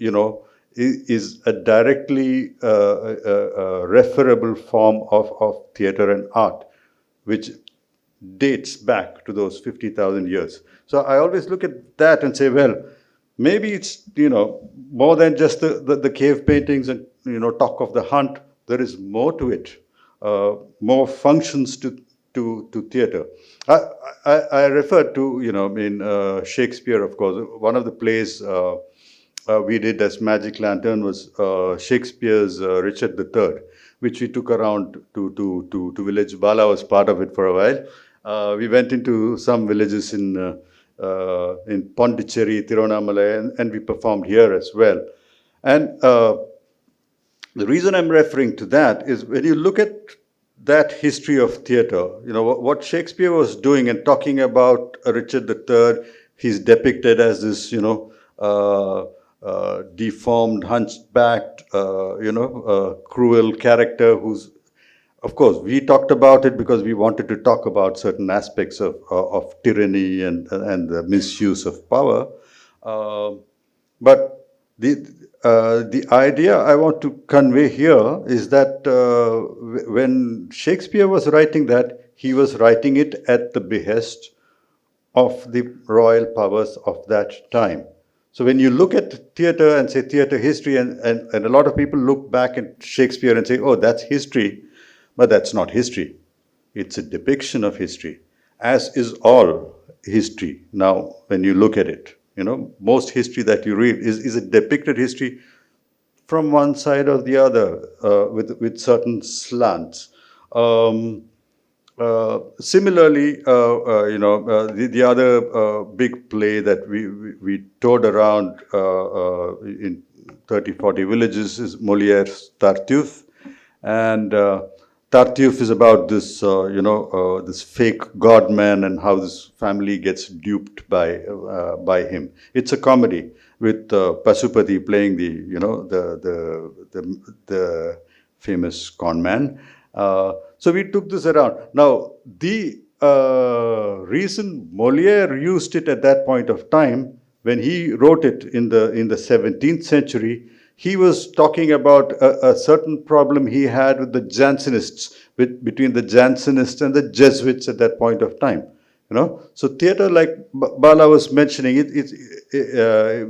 a directly referable form of theater and art, which dates back to those 50,000 years. So I always look at that and say, well, maybe it's, more than just the cave paintings and, talk of the hunt. There is more to it, more functions to theater. I refer to, Shakespeare, of course. One of the plays we did as Magic Lantern was Shakespeare's Richard III, which we took around to village. Bala was part of it for a while. We went into some villages in Pondicherry, Tiruvannamalai, and we performed here as well. And the reason I'm referring to that is when you look at that history of theatre, what Shakespeare was doing and talking about Richard III, he's depicted as this, deformed, hunchbacked, cruel character who's, of course, we talked about it because we wanted to talk about certain aspects of tyranny and the misuse of power. But the idea I want to convey here is that when Shakespeare was writing that, he was writing it at the behest of the royal powers of that time. So when you look at theatre and say theatre history, and a lot of people look back at Shakespeare and say, oh, that's history. But that's not history. It's a depiction of history, as is all history. Now, when you look at it, most history that you read is a depicted history from one side or the other, with certain slants. Similarly, the other big play that we toured around in 30, 40 villages is Molière's Tartuffe. And Tartuffe is about this, this fake god man and how this family gets duped by him. It's a comedy with Pasupati playing the famous con man. So we took this around. Now, the reason Molière used it at that point of time, when he wrote it in the 17th century, he was talking about a certain problem he had with the Jansenists, between the Jansenists and the Jesuits at that point of time. So theatre, like Bala was mentioning,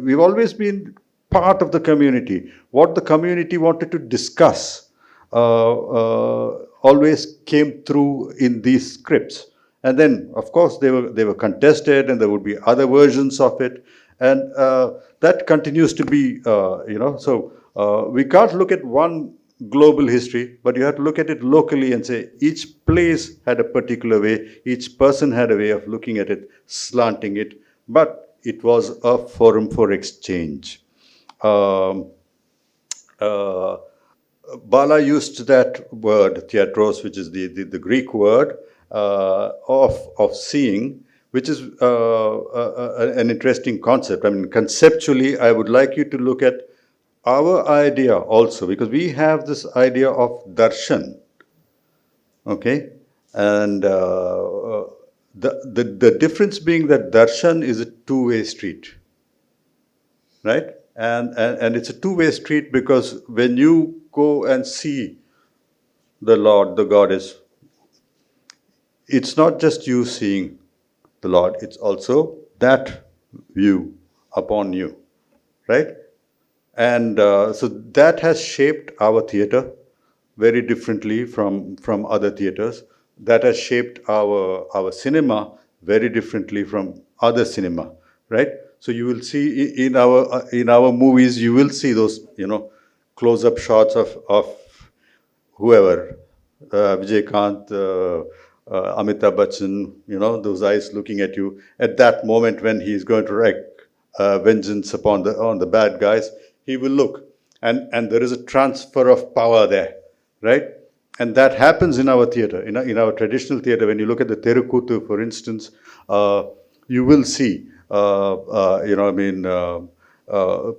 we've always been part of the community. What the community wanted to discuss always came through in these scripts. And then, of course, they were contested, and there would be other versions of it. And that continues to be, so we can't look at one global history, but you have to look at it locally and say each place had a particular way, each person had a way of looking at it, slanting it, but it was a forum for exchange. Um, uh, Bala used that word, theatros, which is the Greek word of seeing, which is an interesting concept. I mean, conceptually, I would like you to look at our idea also, because we have this idea of darshan, okay? And the difference being that darshan is a two-way street, right? And it's a two-way street because when you go and see the Lord, the Goddess, it's not just you seeing the Lord, it's also that view upon you, right? And so that has shaped our theater very differently from other theaters. That has shaped our cinema very differently from other cinema, right? So you will see in our movies, you will see those, close-up shots of whoever, Vijay Kant, Amitabh Bachchan, those eyes looking at you at that moment when he's going to wreak vengeance upon on the bad guys, he will look, and there is a transfer of power there, right? And that happens in our theater, in our traditional theater. When you look at the Terukuthu, for instance, you will see,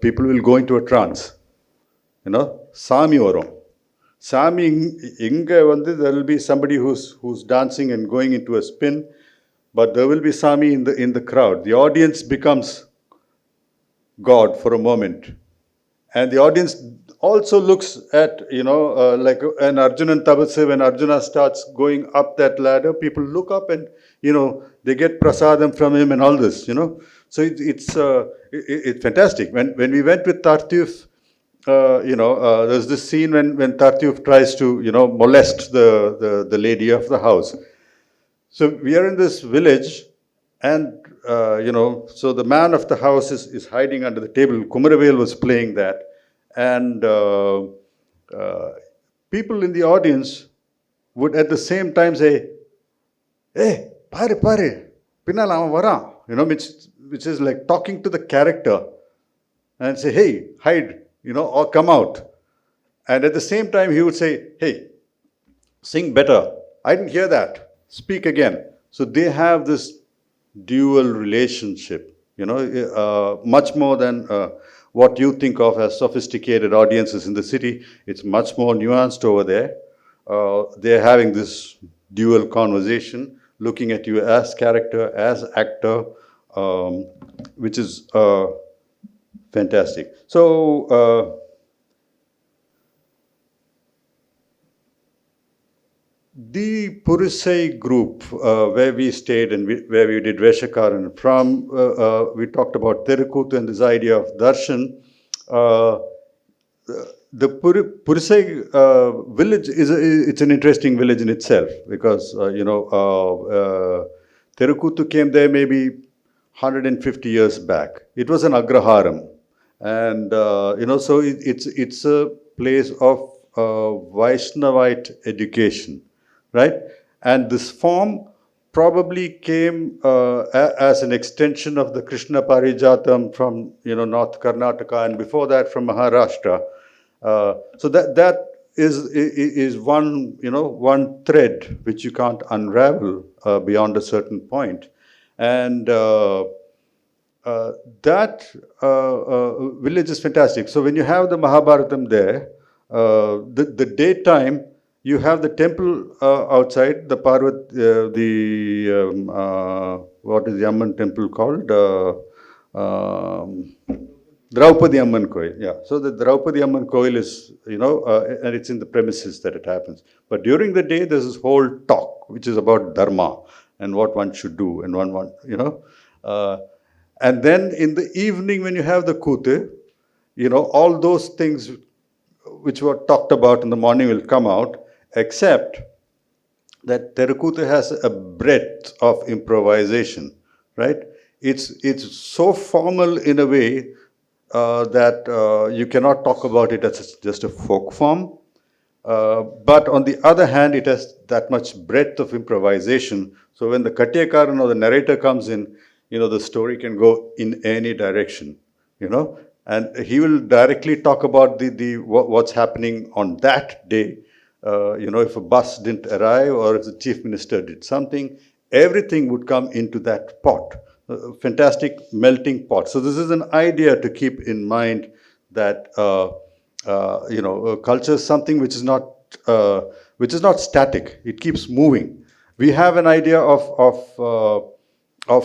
people will go into a trance, Sami varum. Sami, there will be somebody who's dancing and going into a spin, but there will be Sami in the crowd. The audience becomes God for a moment, and the audience also looks at like an Arjuna and Tabasya. When Arjuna starts going up that ladder, people look up and they get prasadam from him and all this. So it's fantastic. When we went with Tartuffe. There's this scene when Tartuffe tries to, molest the lady of the house. So we are in this village, and, so the man of the house is hiding under the table. Kumaravel was playing that. And people in the audience would at the same time say, hey, pare, pinnala avan varan, which is like talking to the character, and say, hey, hide. Or come out. And at the same time, he would say, hey, sing better. I didn't hear that. Speak again. So they have this dual relationship, much more than what you think of as sophisticated audiences in the city. It's much more nuanced over there. They're having this dual conversation, looking at you as character, as actor, which is fantastic. So, the Purisai group where we stayed and where we did Veshakaran, from we talked about Terukuthu and this idea of darshan. The Purisai village it's an interesting village in itself, because Terukuthu came there maybe 150 years back. It was an agraharam. And, so it's a place of Vaishnavite education, right? And this form probably came as an extension of the Krishna Parijatam from, North Karnataka, and before that from Maharashtra. So that is one, one thread which you can't unravel beyond a certain point. And that village is fantastic. So when you have the Mahabharatam there, the daytime, you have the temple outside, the what is the Amman temple called? Draupadi Amman Koil. Yeah. So the Draupadi Amman Koil is, and it's in the premises that it happens. But during the day, there's this whole talk, which is about dharma and what one should do, and and then in the evening, when you have the Kute, all those things which were talked about in the morning will come out, except that Terukuthu has a breadth of improvisation, right? It's so formal in a way that you cannot talk about it as just a folk form. But on the other hand, it has that much breadth of improvisation. So when the Katyakaran or the narrator comes in, the story can go in any direction, and he will directly talk about what's happening on that day. If a bus didn't arrive or if the chief minister did something, everything would come into that pot. A fantastic melting pot. So this is an idea to keep in mind that culture is something which is not static. It keeps moving. We have an idea of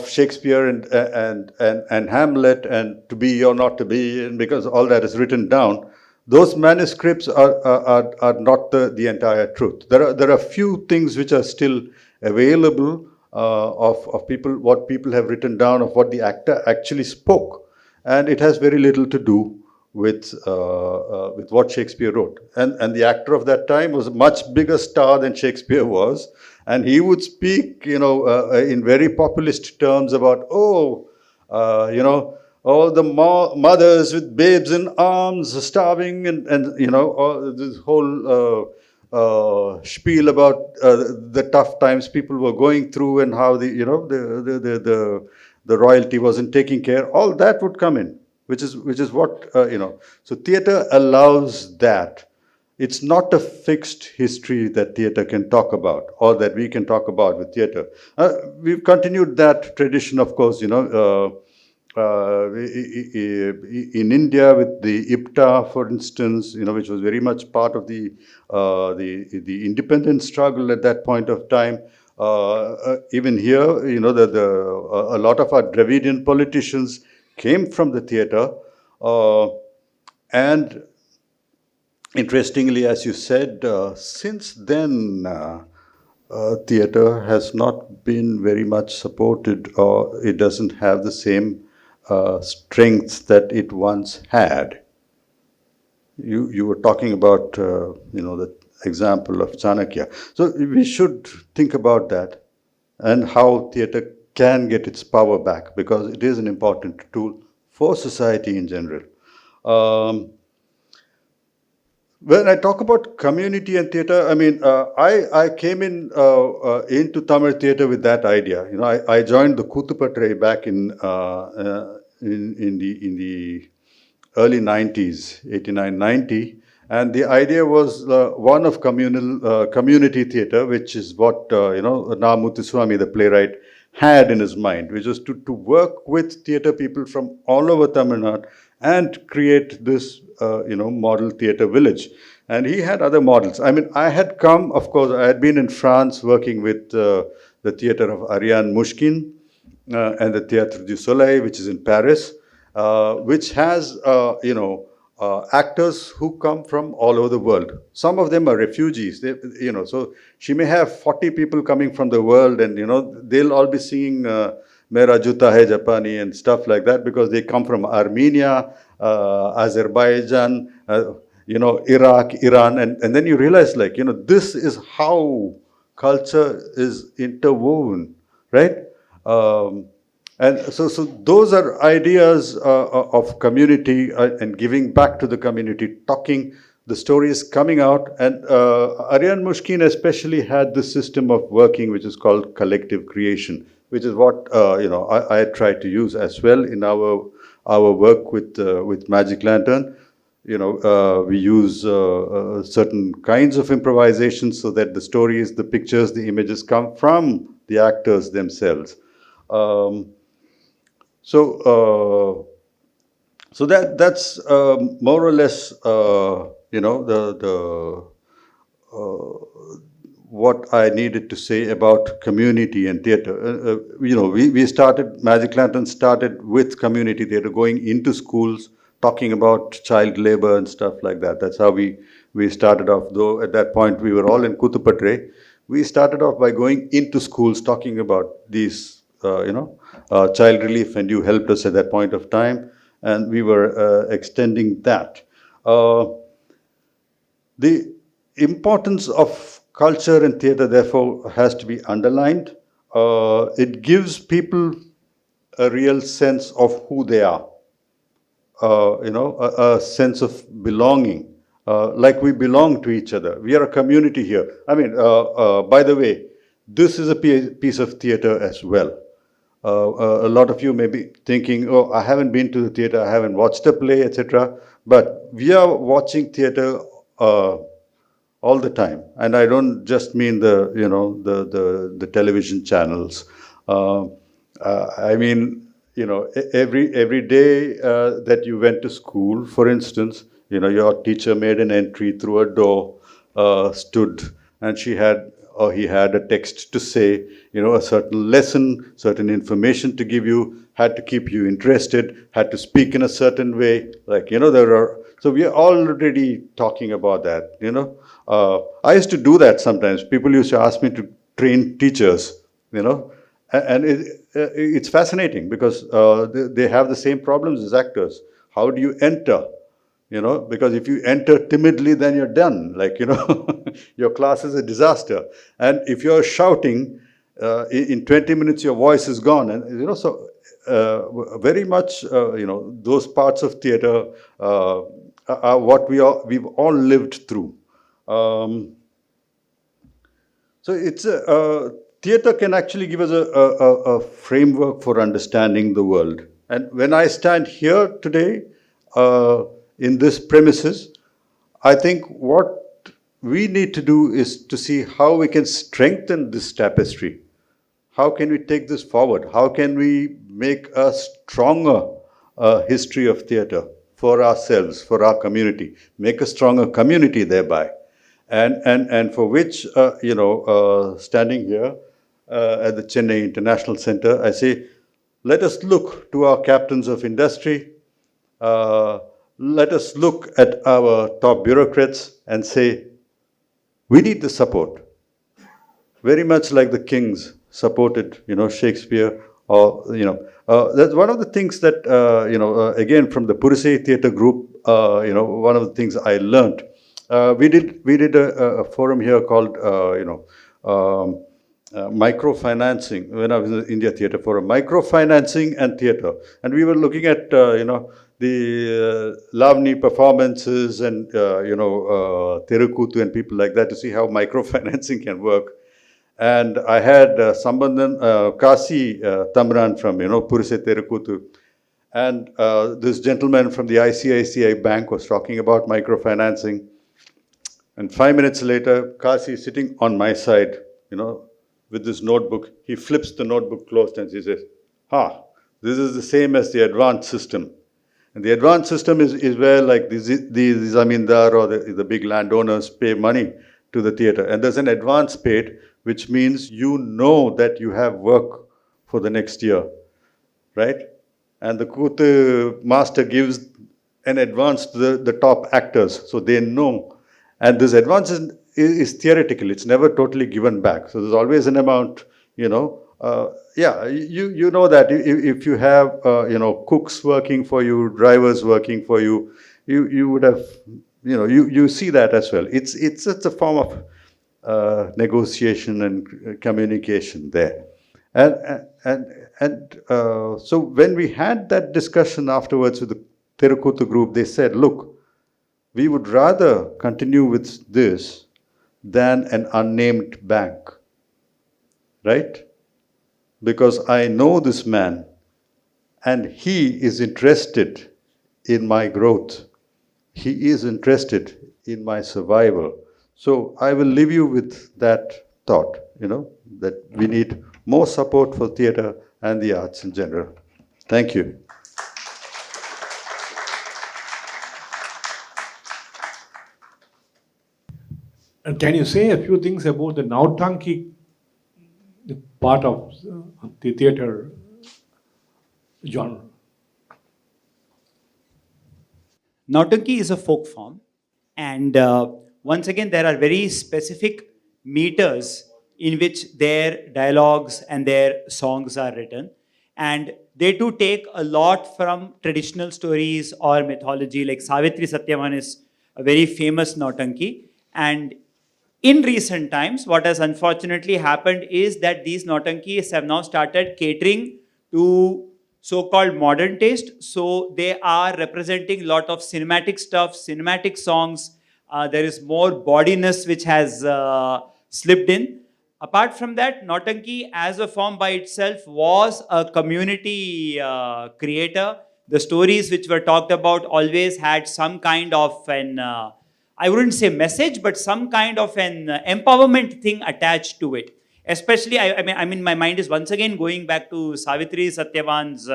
Shakespeare and Hamlet and to be or not to be, and because all that is written down, those manuscripts are not the entire truth. There are few things which are still available of people, what people have written down of what the actor actually spoke, and it has very little to do with what Shakespeare wrote. And the actor of that time was a much bigger star than Shakespeare was, and he would speak, in very populist terms about, all the mothers with babes in arms starving, and all this whole spiel about the tough times people were going through and how the royalty wasn't taking care. All that would come in, which is what So theatre allows that. It's not a fixed history that theatre can talk about or that we can talk about with theatre. We've continued that tradition, of course, in India with the IPTA, for instance, which was very much part of the independence struggle at that point of time. Even here, a lot of our Dravidian politicians came from the theatre, and interestingly, as you said, since then, theatre has not been very much supported, or it doesn't have the same strength that it once had. You were talking about, the example of Chanakya. So we should think about that and how theatre can get its power back, because it is an important tool for society in general. When I talk about community and theatre, I mean, I came into Tamil theatre with that idea. I joined the Koothupatre back in the early 90s, 89, 90. And the idea was one of community theatre, which is what Na Muthuswamy, the playwright, had in his mind, which was to work with theatre people from all over Tamil Nadu and create this model theatre village. And he had other models. I mean, I had come, of course, I had been in France working with the theatre of Ariane Mushkin and the Théâtre du Soleil, which is in Paris, which has actors who come from all over the world. Some of them are refugees. So she may have 40 people coming from the world, and they'll all be singing Mera Juta Hai Japani and stuff like that, because they come from Armenia, Azerbaijan, Iraq, Iran, and then you realize, this is how culture is interwoven, right? And so those are ideas of community and giving back to the community, talking, the story is coming out. And Ariane Mushkin especially had this system of working, which is called collective creation, which is what I tried to use as well in our work with Magic Lantern. We use certain kinds of improvisation so that the stories, the pictures, the images come from the actors themselves. So that's more or less what I needed to say about community and theatre. We started, Magic Lantern started with community theatre, going into schools, talking about child labor and stuff like that. That's how we started off, though at that point we were all in Koothupatre. We started off by going into schools, talking about these, child relief, and you helped us at that point of time, and we were extending that. The importance of culture and theatre, therefore, has to be underlined. It gives people a real sense of who they are, a sense of belonging. like we belong to each other. We are a community here. I mean, by the way, this is a piece of theater as well. A lot of you may be thinking, oh, I haven't been to the theater, I haven't watched a play, etc. But we are watching theater all the time, and I don't just mean the television channels. I mean, every day that you went to school, for instance, your teacher made an entry through a door, stood, and she had or he had a text to say, a certain lesson, certain information to give you, had to keep you interested, had to speak in a certain way. Like, so we are already talking about that, I used to do that sometimes. People used to ask me to train teachers, and it's fascinating because they have the same problems as actors. How do you enter? Because if you enter timidly, then you're done. Like, your class is a disaster. And if you're shouting, in 20 minutes, your voice is gone. And, so very much, those parts of theater are what we've all lived through. So it's theater can actually give us a framework for understanding the world. And when I stand here today, in this premises, I think what we need to do is to see how we can strengthen this tapestry. How can we take this forward? How can we make a stronger history of theatre for ourselves, for our community, make a stronger community thereby? And for which, standing here at the Chennai International Center, I say, let us look to our captains of industry, let us look at our top bureaucrats and say, we need the support. Very much like the kings supported, Shakespeare, or, that's one of the things that, again, from the Purise Theatre Group, one of the things I learned. We did a forum here called, microfinancing when I was in the India Theatre Forum, microfinancing and theatre. And we were looking at, the Lavani performances and, Terukutu and people like that to see how microfinancing can work. And I had Sambandhan, Kasi Tamran from, Purise Terukutu. And this gentleman from the ICICI Bank was talking about microfinancing. And 5 minutes later, Kasi is sitting on my side, with this notebook. He flips the notebook closed and he says, this is the same as the advanced system. And the advanced system is where like the zamindar or the big landowners pay money to the theatre. And there's an advance paid, which means that you have work for the next year, right? And the Kutu master gives an advance to the top actors, so they know. And this advance is theoretical. It's never totally given back. So there's always an amount, you know that if you have, cooks working for you, drivers working for you, you would have, you see that as well. It's a form of negotiation and communication there. And so when we had that discussion afterwards with the Terukutu group, they said, look, we would rather continue with this than an unnamed bank, right? Because I know this man and he is interested in my growth. He is interested in my survival. So I will leave you with that thought, that we need more support for theatre and the arts in general. Thank you. And can you say a few things about the Nautanki part of the theatre genre? Nautanki is a folk form, and once again, there are very specific meters in which their dialogues and their songs are written, and they too take a lot from traditional stories or mythology. Like Savitri Satyavan is a very famous Nautanki, and in recent times, what has unfortunately happened is that these Nautankis have now started catering to so-called modern taste. So they are representing a lot of cinematic stuff, cinematic songs, There is more bodiness which has slipped in. Apart from that, Nautanki as a form by itself was a community creator. The stories which were talked about always had some kind of an, I wouldn't say message, but some kind of an empowerment thing attached to it. Especially, I mean, my mind is once again going back to Savitri Satyavan's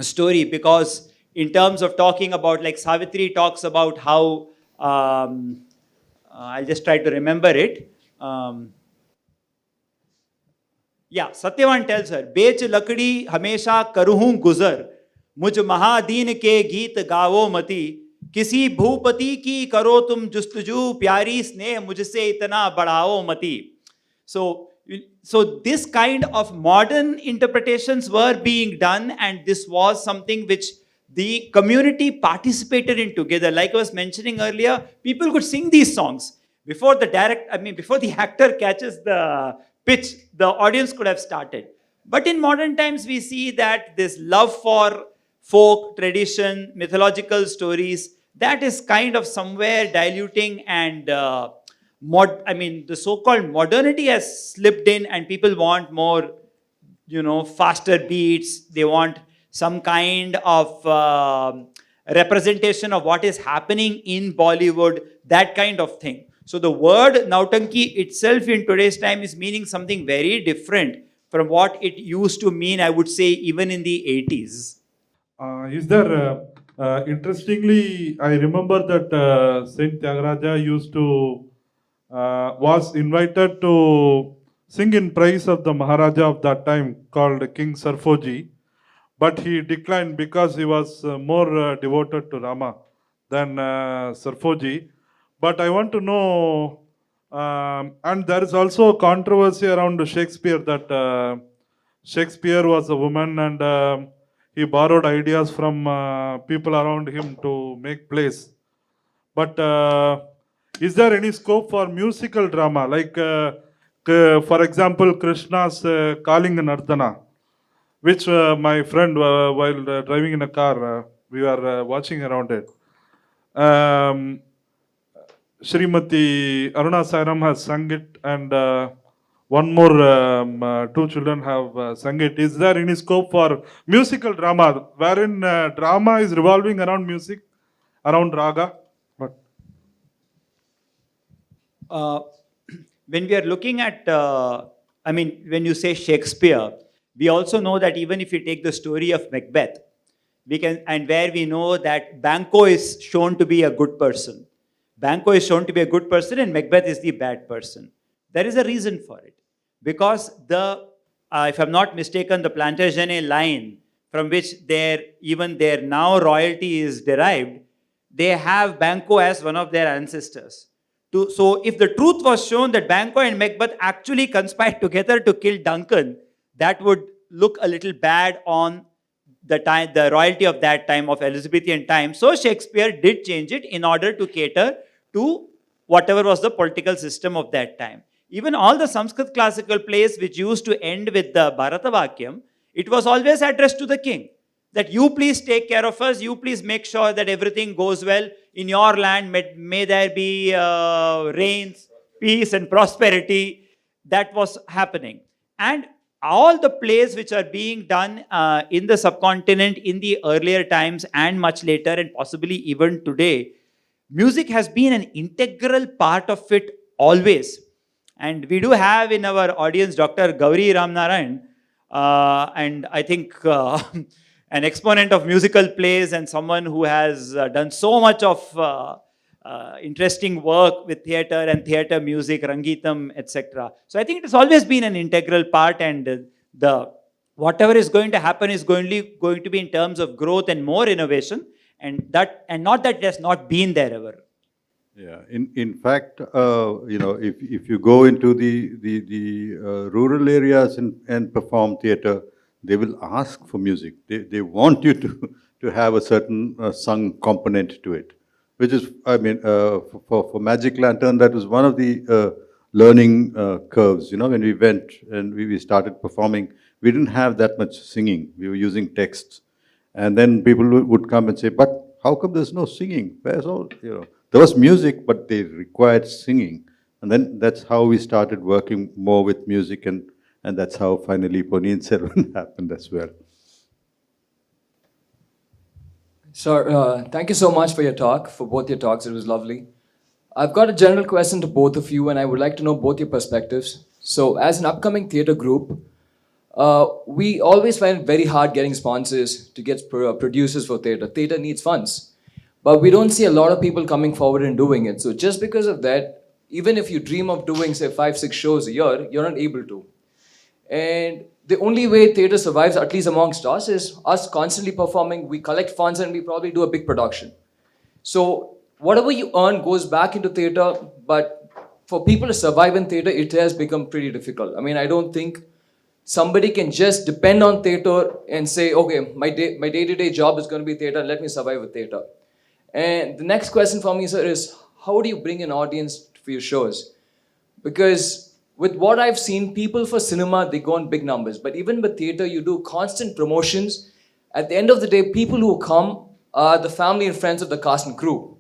story, because in terms of talking about, like Savitri talks about how, I'll just try to remember it. Yeah, Satyavan tells her, बेच लकड़ी हमेशा करूँ गुजर, मुझ महादीन के गीत गावो मती, किसी भूपति की करो तुम जुस्तजू, प्यारी स्नेह मुझसे इतना बढ़ाओ मती. So this kind of modern interpretations were being done, and this was something which the community participated in together. Like I was mentioning earlier, people could sing these songs. Before the before the actor catches the pitch, the audience could have started. But in modern times, we see that this love for folk, tradition, mythological stories, that is kind of somewhere diluting, and the so-called modernity has slipped in, and people want more, faster beats. They want some kind of representation of what is happening in Bollywood, that kind of thing. So the word Nautanki itself in today's time is meaning something very different from what it used to mean, I would say, even in the 80s. Is there, interestingly, I remember that Saint Tyagaraja used to, was invited to sing in praise of the Maharaja of that time called King Sarfoji, but he declined because he was more devoted to Rama than Sarfoji. But I want to know, and there is also a controversy around Shakespeare, that Shakespeare was a woman, and he borrowed ideas from people around him to make plays. But is there any scope for musical drama? Like, for example, Krishna's Kalinga Nardana, which my friend, while driving in a car, we were watching around it. Srimati Aruna Sairam has sung it, and one more, two children have sung it. Is there any scope for musical drama, wherein drama is revolving around music, around raga? But when we are looking at, when you say Shakespeare, we also know that even if you take the story of Macbeth, and where we know that Banquo is shown to be a good person. Banquo is shown to be a good person and Macbeth is the bad person. There is a reason for it. Because if I'm not mistaken, the Plantagenet line from which even their now royalty is derived, they have Banquo as one of their ancestors. So if the truth was shown that Banquo and Macbeth actually conspired together to kill Duncan, that would look a little bad on the royalty of that time, of Elizabethan time. So Shakespeare did change it in order to cater to whatever was the political system of that time. Even all the Sanskrit classical plays which used to end with the Bharatavakyam, it was always addressed to the king. That you please take care of us, you please make sure that everything goes well in your land, may there be rains, peace and prosperity. That was happening. And all the plays which are being done in the subcontinent in the earlier times and much later, and possibly even today, music has been an integral part of it always. And we do have in our audience Dr. Gauri Ramnarayan, and I think an exponent of musical plays and someone who has done so much of interesting work with theatre and theatre music, Rangitam, etc. So I think it has always been an integral part, and whatever is going to happen is going to be in terms of growth and more innovation, and not that it has not been there ever. Yeah, in fact, if you go into the rural areas and perform theatre, they will ask for music. They want you to have a certain sung component to it, which is, for Magic Lantern, that was one of the learning curves. When we went and we started performing, we didn't have that much singing. We were using texts, and then people would come and say, "But how come there's no singing? Where's all there was music, but they required singing. And then that's how we started working more with music, and that's how finally Ponniyin Selvan happened as well. Sir, thank you so much for your talk, for both your talks. It was lovely. I've got a general question to both of you, and I would like to know both your perspectives. So, as an upcoming theatre group, we always find it very hard getting sponsors to get producers for theatre. Theatre needs funds, but we don't see a lot of people coming forward and doing it. So, just because of that, even if you dream of doing, say, 5, 6 shows a year, you're not able to. And the only way theatre survives, at least amongst us, is us constantly performing. We collect funds and we probably do a big production. So whatever you earn goes back into theatre, but for people to survive in theatre, it has become pretty difficult. I mean, I don't think somebody can just depend on theatre and say, okay, my day-to-day job is going to be theatre, let me survive with theatre. And the next question for me, sir, is how do you bring an audience for your shows? Because with what I've seen, people for cinema, they go on big numbers. But even with theatre, you do constant promotions. At the end of the day, people who come are the family and friends of the cast and crew.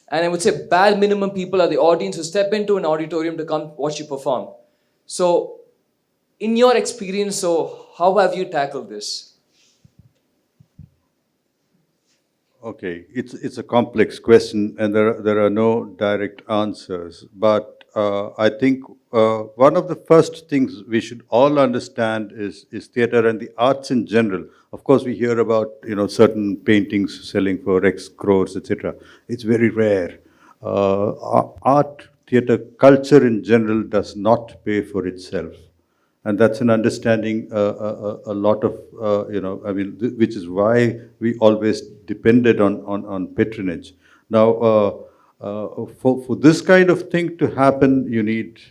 And I would say bare minimum people are the audience who step into an auditorium to come watch you perform. So, in your experience, so how have you tackled this? Okay, it's a complex question, and there are no direct answers. But I think one of the first things we should all understand is theatre and the arts in general. Of course, we hear about certain paintings selling for X crores, etc. It's very rare. Art, theatre, culture in general does not pay for itself. And that's an understanding a lot of, which is why we always depended on patronage. Now, for this kind of thing to happen, you need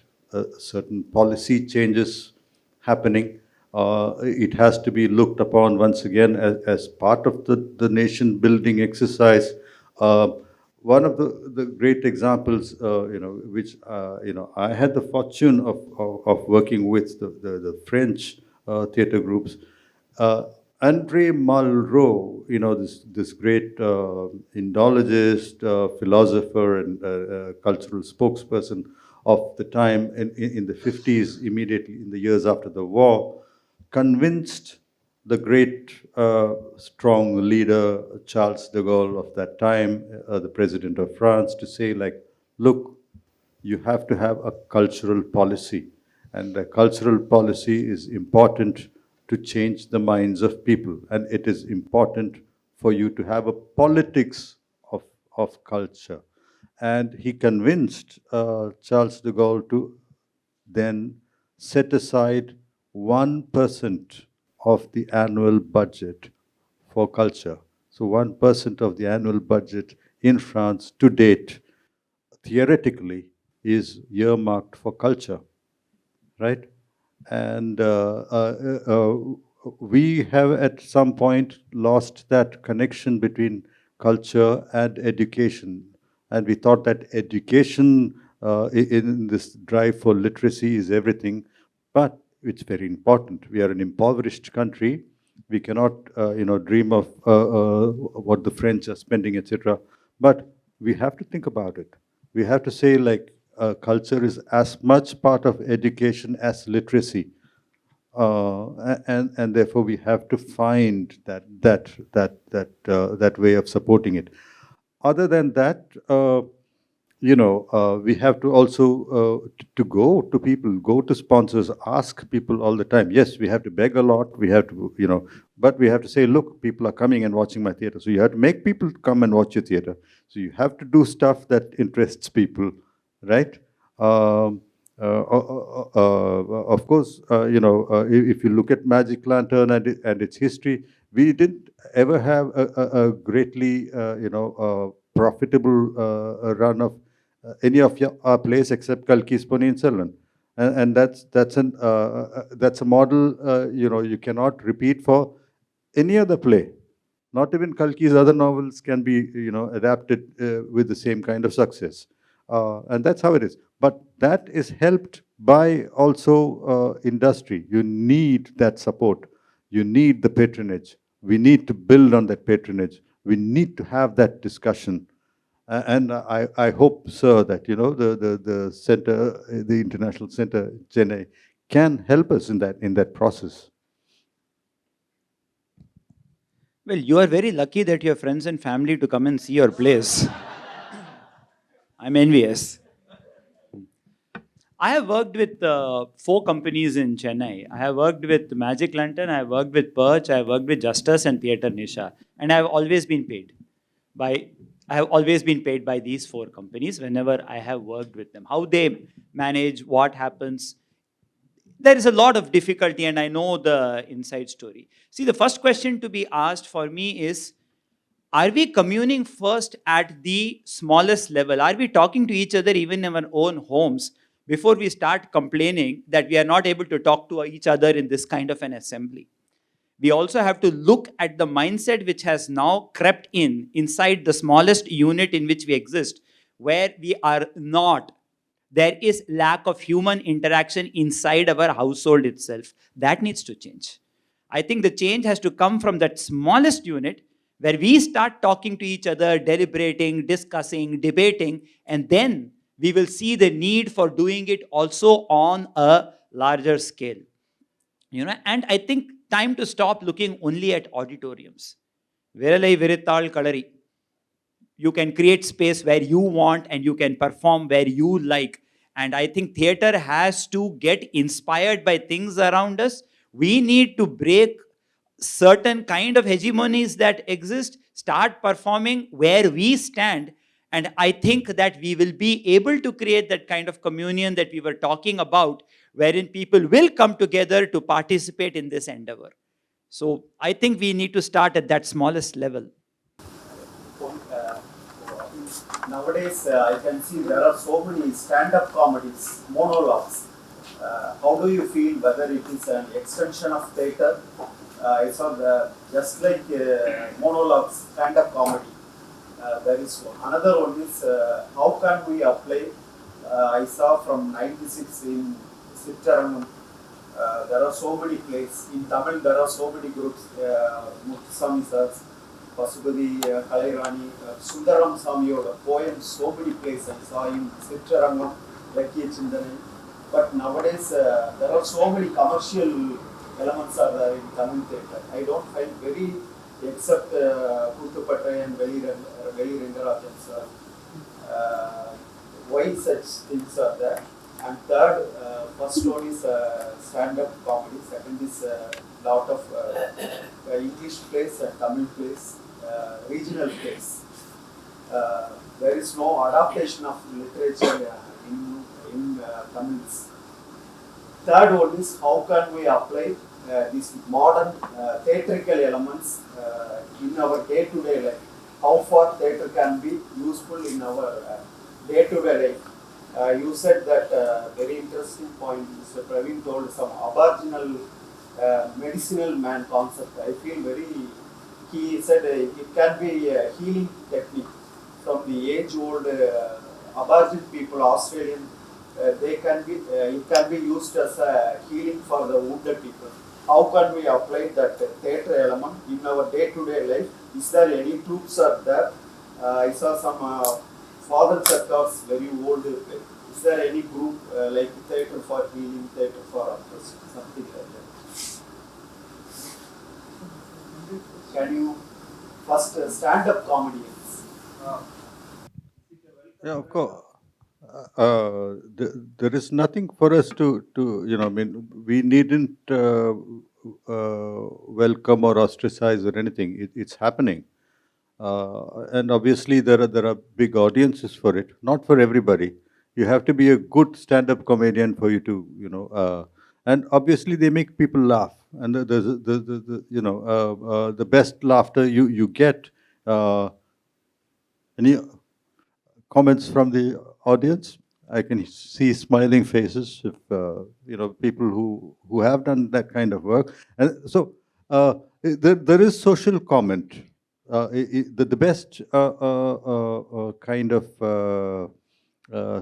certain policy changes happening. It has to be looked upon once again as part of the nation building exercise. One of the great examples, which I had the fortune of working with the French theatre groups. André Malraux, this great Indologist, philosopher, and cultural spokesperson of the time in the 50s, immediately in the years after the war, convinced the great, strong leader, Charles de Gaulle of that time, the president of France, to say, like, look, you have to have a cultural policy. And the cultural policy is important to change the minds of people. And it is important for you to have a politics of culture. And he convinced Charles de Gaulle to then set aside 1% of the annual budget for culture. So 1% of the annual budget in France to date, theoretically, is earmarked for culture, right? And we have at some point lost that connection between culture and education. And we thought that education in this drive for literacy is everything, but it's very important. We are an impoverished country. We cannot, dream of what the French are spending, etc. But we have to think about it. We have to say, like, culture is as much part of education as literacy, and therefore we have to find that way of supporting it. Other than that, we have to also to go to people, go to sponsors, ask people all the time. Yes, we have to beg a lot. We have to, but we have to say, look, people are coming and watching my theater. So you have to make people come and watch your theater. So you have to do stuff that interests people, right? Of course, if you look at Magic Lantern and its history, we didn't ever have a greatly, profitable run of any of our plays except Kalki's Ponniyin Selvan, and that's a model you cannot repeat for any other play. Not even Kalki's other novels can be adapted with the same kind of success, and that's how it is. But that is helped by also industry. You need that support. You need the patronage. We need to build on that patronage. We need to have that discussion. And I hope, sir, that the center, the International Center, Chennai, can help us in that process. Well, you are very lucky that you have friends and family to come and see your place. I'm envious. I have worked with 4 companies in Chennai. I have worked with Magic Lantern, I have worked with Perch, I have worked with Justice and Theatre Nisha, and I have always been paid by. I have always been paid by these 4 companies whenever I have worked with them. How they manage, what happens, there is a lot of difficulty, and I know the inside story. See, the first question to be asked for me is, are we communing first at the smallest level? Are we talking to each other even in our own homes before we start complaining that we are not able to talk to each other in this kind of an assembly? We also have to look at the mindset which has now crept inside the smallest unit in which we exist, where we are not, there is lack of human interaction inside our household itself. That needs to change. I think the change has to come from that smallest unit where we start talking to each other, deliberating, discussing, debating, and then we will see the need for doing it also on a larger scale. And I think time to stop looking only at auditoriums. Viralai Virittal Kadari. You can create space where you want and you can perform where you like. And I think theater has to get inspired by things around us. We need to break certain kind of hegemonies that exist, start performing where we stand. And I think that we will be able to create that kind of communion that we were talking about, wherein people will come together to participate in this endeavor. So I think we need to start at that smallest level. Nowadays, I can see there are so many stand-up comedies, monologues. How do you feel whether it is an extension of theatre? It's not just like monologues, stand-up comedy. There is another one is how can we apply? I saw from '96 in Cittaranam. There are so many plays. In Tamil, there are so many groups. Muthusami sirs, Pasupati, Kalairani, Sundaram Samiyoda poems, so many plays I saw in Cittaranam, Lakki Chindanai. But nowadays, there are so many commercial elements are there in Tamil theatre. I don't find very, except Kuttupattai and Veli Rangarajan sir. Why such things are there? And third, first one is stand-up comedy. Second is lot of English plays and Tamil plays, regional plays. There is no adaptation of literature in Tamil. Third one is how can we apply these modern theatrical elements in our day-to-day life. How far theatre can be useful in our day-to-day life. You said that very interesting point. Mr. Pravin told some aboriginal medicinal man concept. I feel very. He said it can be a healing technique from the age-old Aboriginal people, Australian. They can be. It can be used as a healing for the wounded people. How can we apply that theatre element in our day-to-day life? Is there any troops are there? I saw some Father Sarkar's very old play. Is there any group like theatre for healing, theatre for oppression, something like that? Can you first stand-up comedians? Yeah, of course. There is nothing for us to I mean, we needn't welcome or ostracize or anything. It's happening. And obviously there are big audiences for it. Not for everybody. You have to be a good stand-up comedian for you to, and obviously they make people laugh. And the best laughter you get. Any comments from the audience? I can see smiling faces if people who have done that kind of work. And so there is social comment. The best kind of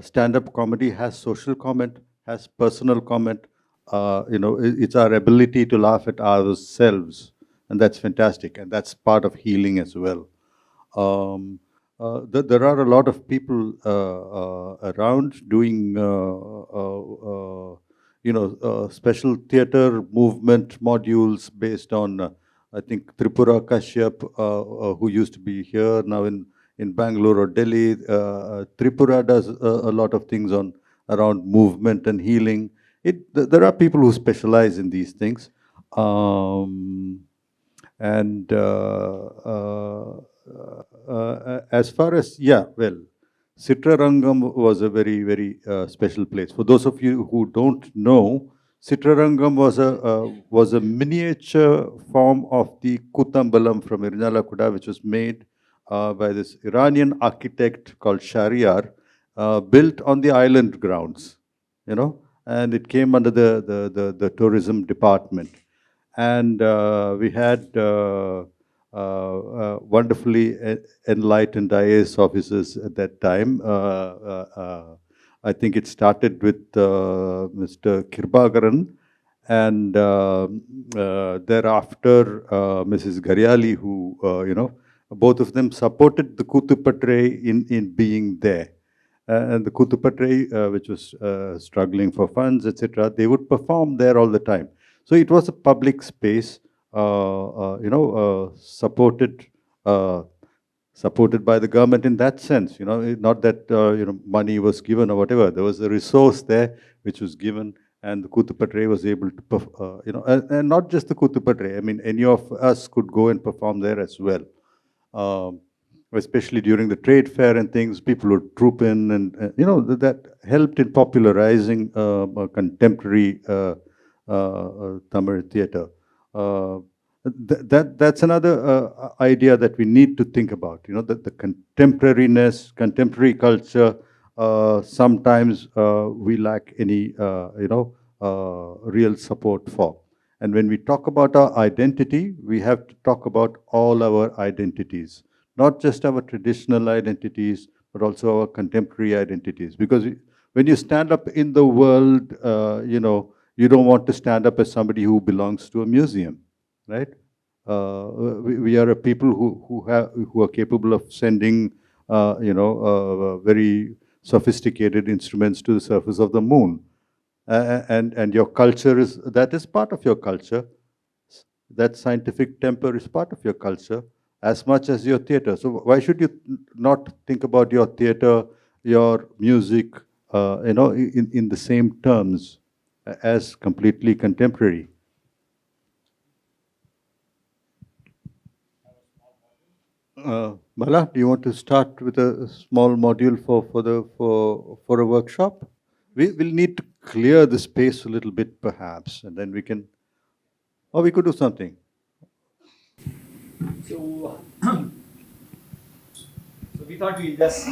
stand-up comedy has social comment, has personal comment. It's our ability to laugh at ourselves, and that's fantastic, and that's part of healing as well. there are a lot of people around doing, special theater movement modules based on, I think, Tripura Kashyap, who used to be here, now in Bangalore or Delhi. Tripura does a lot of things on around movement and healing. There are people who specialize in these things. And as far as, Citrarangam was a very, very special place. For those of you who don't know, Citrarangam was a miniature form of the Kutambalam from Irnalakuda, which was made by this Iranian architect called Shahriar, built on the island grounds, and it came under the tourism department. And we had wonderfully enlightened IAS officers at that time. I think it started with Mr. Kirbagaran, and thereafter Mrs. Garyali, who, both of them supported the Kutupatre in being there. And the Kutupatre, which was struggling for funds, etc., they would perform there all the time. So it was a public space, supported by the government in that sense. Not that money was given or whatever. There was a resource there which was given, and the Kutupatre was able to, and not just the Kutupatre. I mean, any of us could go and perform there as well. Especially during the trade fair and things, people would troop in, and that helped in popularizing contemporary Tamil theatre. That's another idea that we need to think about. That the contemporary culture, sometimes we lack any real support for. And when we talk about our identity, we have to talk about all our identities, not just our traditional identities, but also our contemporary identities. Because when you stand up in the world, you don't want to stand up as somebody who belongs to a museum, right? We are a people who are capable of sending, very sophisticated instruments to the surface of the moon, and your culture is part of your culture. That scientific temper is part of your culture as much as your theater. So why should you not think about your theater, your music, in the same terms as completely contemporary? Bala, do you want to start with a small module for a workshop? We'll need to clear the space a little bit, perhaps, and then we can, or we could do something. So, so we thought we'd just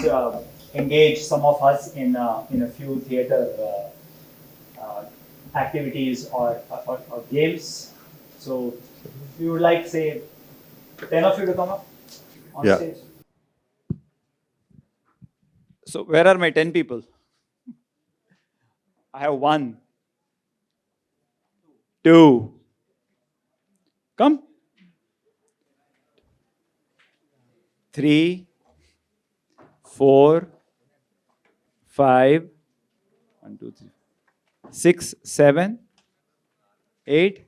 engage some of us in a few theatre activities or games. So we would like, say, 10 of you to come up on stage. So where are my 10 people? I have 1, 2. Come. 3, 4, 5, 1, 2, 3, 6, 7, 8.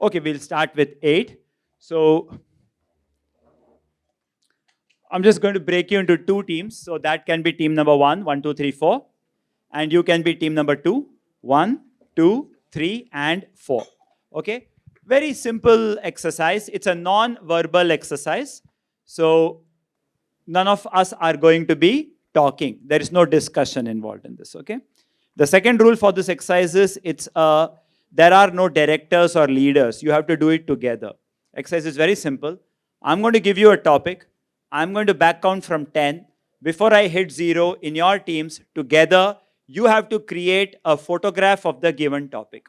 Okay, we'll start with 8. So I'm just going to break you into 2 teams. So that can be team number 1, 1, 2, 3, 4. And you can be team number 2, 1, 2, 3, and 4. Okay? Very simple exercise. It's a non-verbal exercise. So none of us are going to be talking. There is no discussion involved in this. Okay? The second rule for this exercise is there are no directors or leaders. You have to do it together. Exercise is very simple. I'm going to give you a topic. I'm going to back count from 10. Before I hit 0, in your teams, together, you have to create a photograph of the given topic.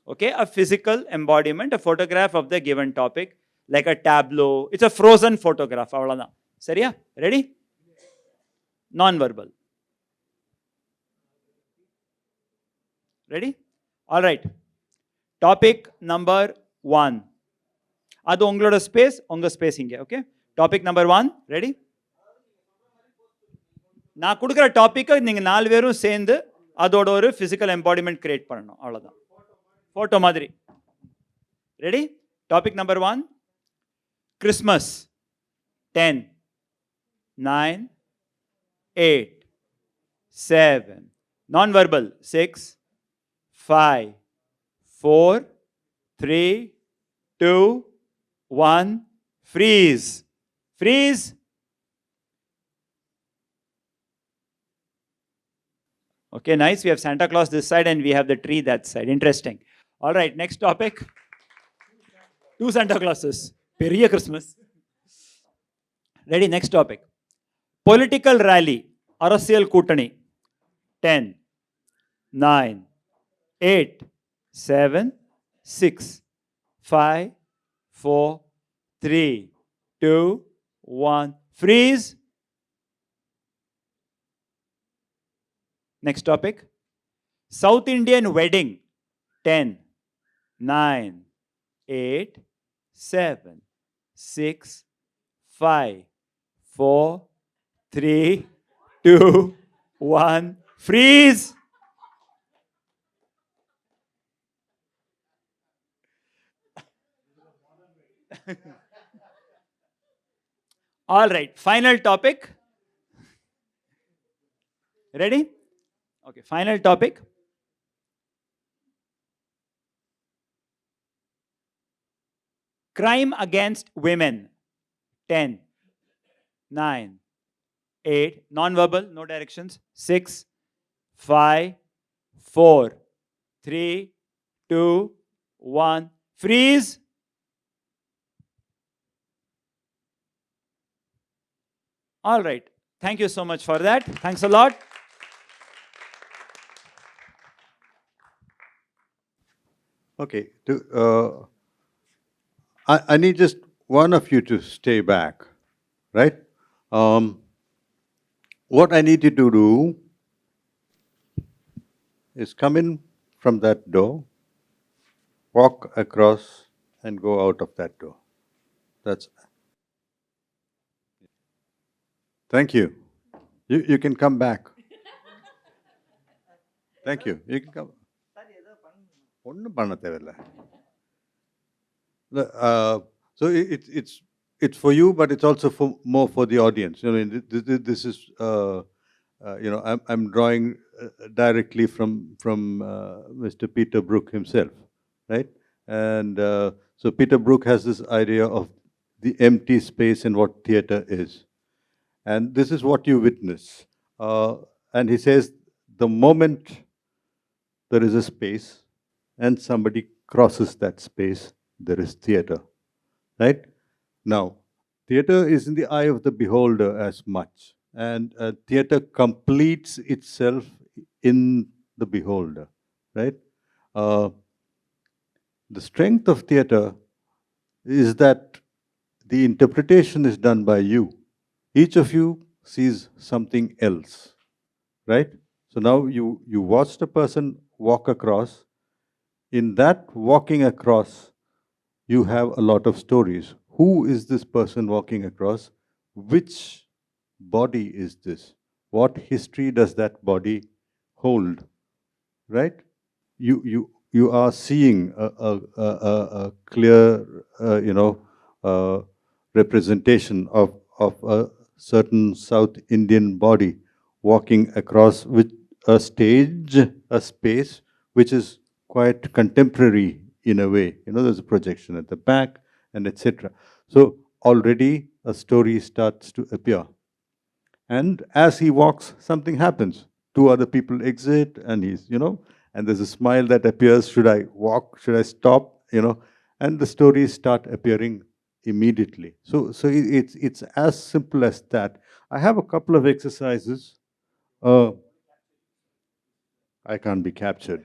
Okay, a physical embodiment, a photograph of the given topic, like a tableau. It's a frozen photograph. Seriya? Ready? Non-verbal. Ready? All right. Topic number 1. அது உங்களோட space, உங்க space இங்க. Okay, topic number 1 ready? நான் கொடுக்குற டாபிக்கை நீங்க 4 பேரும் சேர்ந்து அதோட ஒரு பிசிக்கல் எம்பாடிமெண்ட் கிரியேட் பண்ணணும், அவ்வளவுதான். போட்டோ மாதிரி. Ready? Topic number 1, Christmas. 10, 9, 8, 7, non-verbal 6, 5, 4, 3, 2, 1, freeze. Freeze. Okay, nice. We have Santa Claus this side and we have the tree that side. Interesting. All right, next topic. 2 Santa Clauses. Periya Christmas. Ready? Next topic. Political rally. Arasiyal Kutani. 10, 9, 8, 7, 6, 5, 4, 3, 2, 1. Freeze. Next topic. South Indian wedding. 10, 9, 8, 7, 6, 5, 4, 3, 2, 1. Freeze. All right, final topic. Ready? Okay, final topic. Crime against women. 10, 9, 8, non-verbal, no directions. 6, 5, 4, 3, 2, 1. Freeze. All right. Thank you so much for that. Thanks a lot. Okay. I need just one of you to stay back, right? What I need you to do is come in from that door, walk across, and go out of that door. That's. Thank you. You can come back. Thank you. You can come. ஒன்றும் பண்ண தேவையில்லை. So it's for you, but it's also more for the audience. I mean, this is I'm drawing directly from Mr. Peter Brook himself, right? And so Peter Brook has this idea of the empty space and what theatre is, and this is what you witness. And he says the moment there is a space and somebody crosses that space, there is theatre, right? Now, theatre is in the eye of the beholder as much, and theatre completes itself in the beholder, right? The strength of theatre is that the interpretation is done by you. Each of you sees something else, right? So now you watched a person walk across. In that walking across, you have a lot of stories. Who is this person walking across? Which body is this? What history does that body hold? Right? You are seeing a clear, representation of a certain South Indian body walking across with a stage, a space which is quite contemporary in a way. There's a projection at the back and etc. So already a story starts to appear. And as he walks, something happens. 2 other people exit and he's, and there's a smile that appears. Should I walk? Should I stop? And the stories start appearing immediately. So it's as simple as that. I have a couple of exercises. I can't be captured,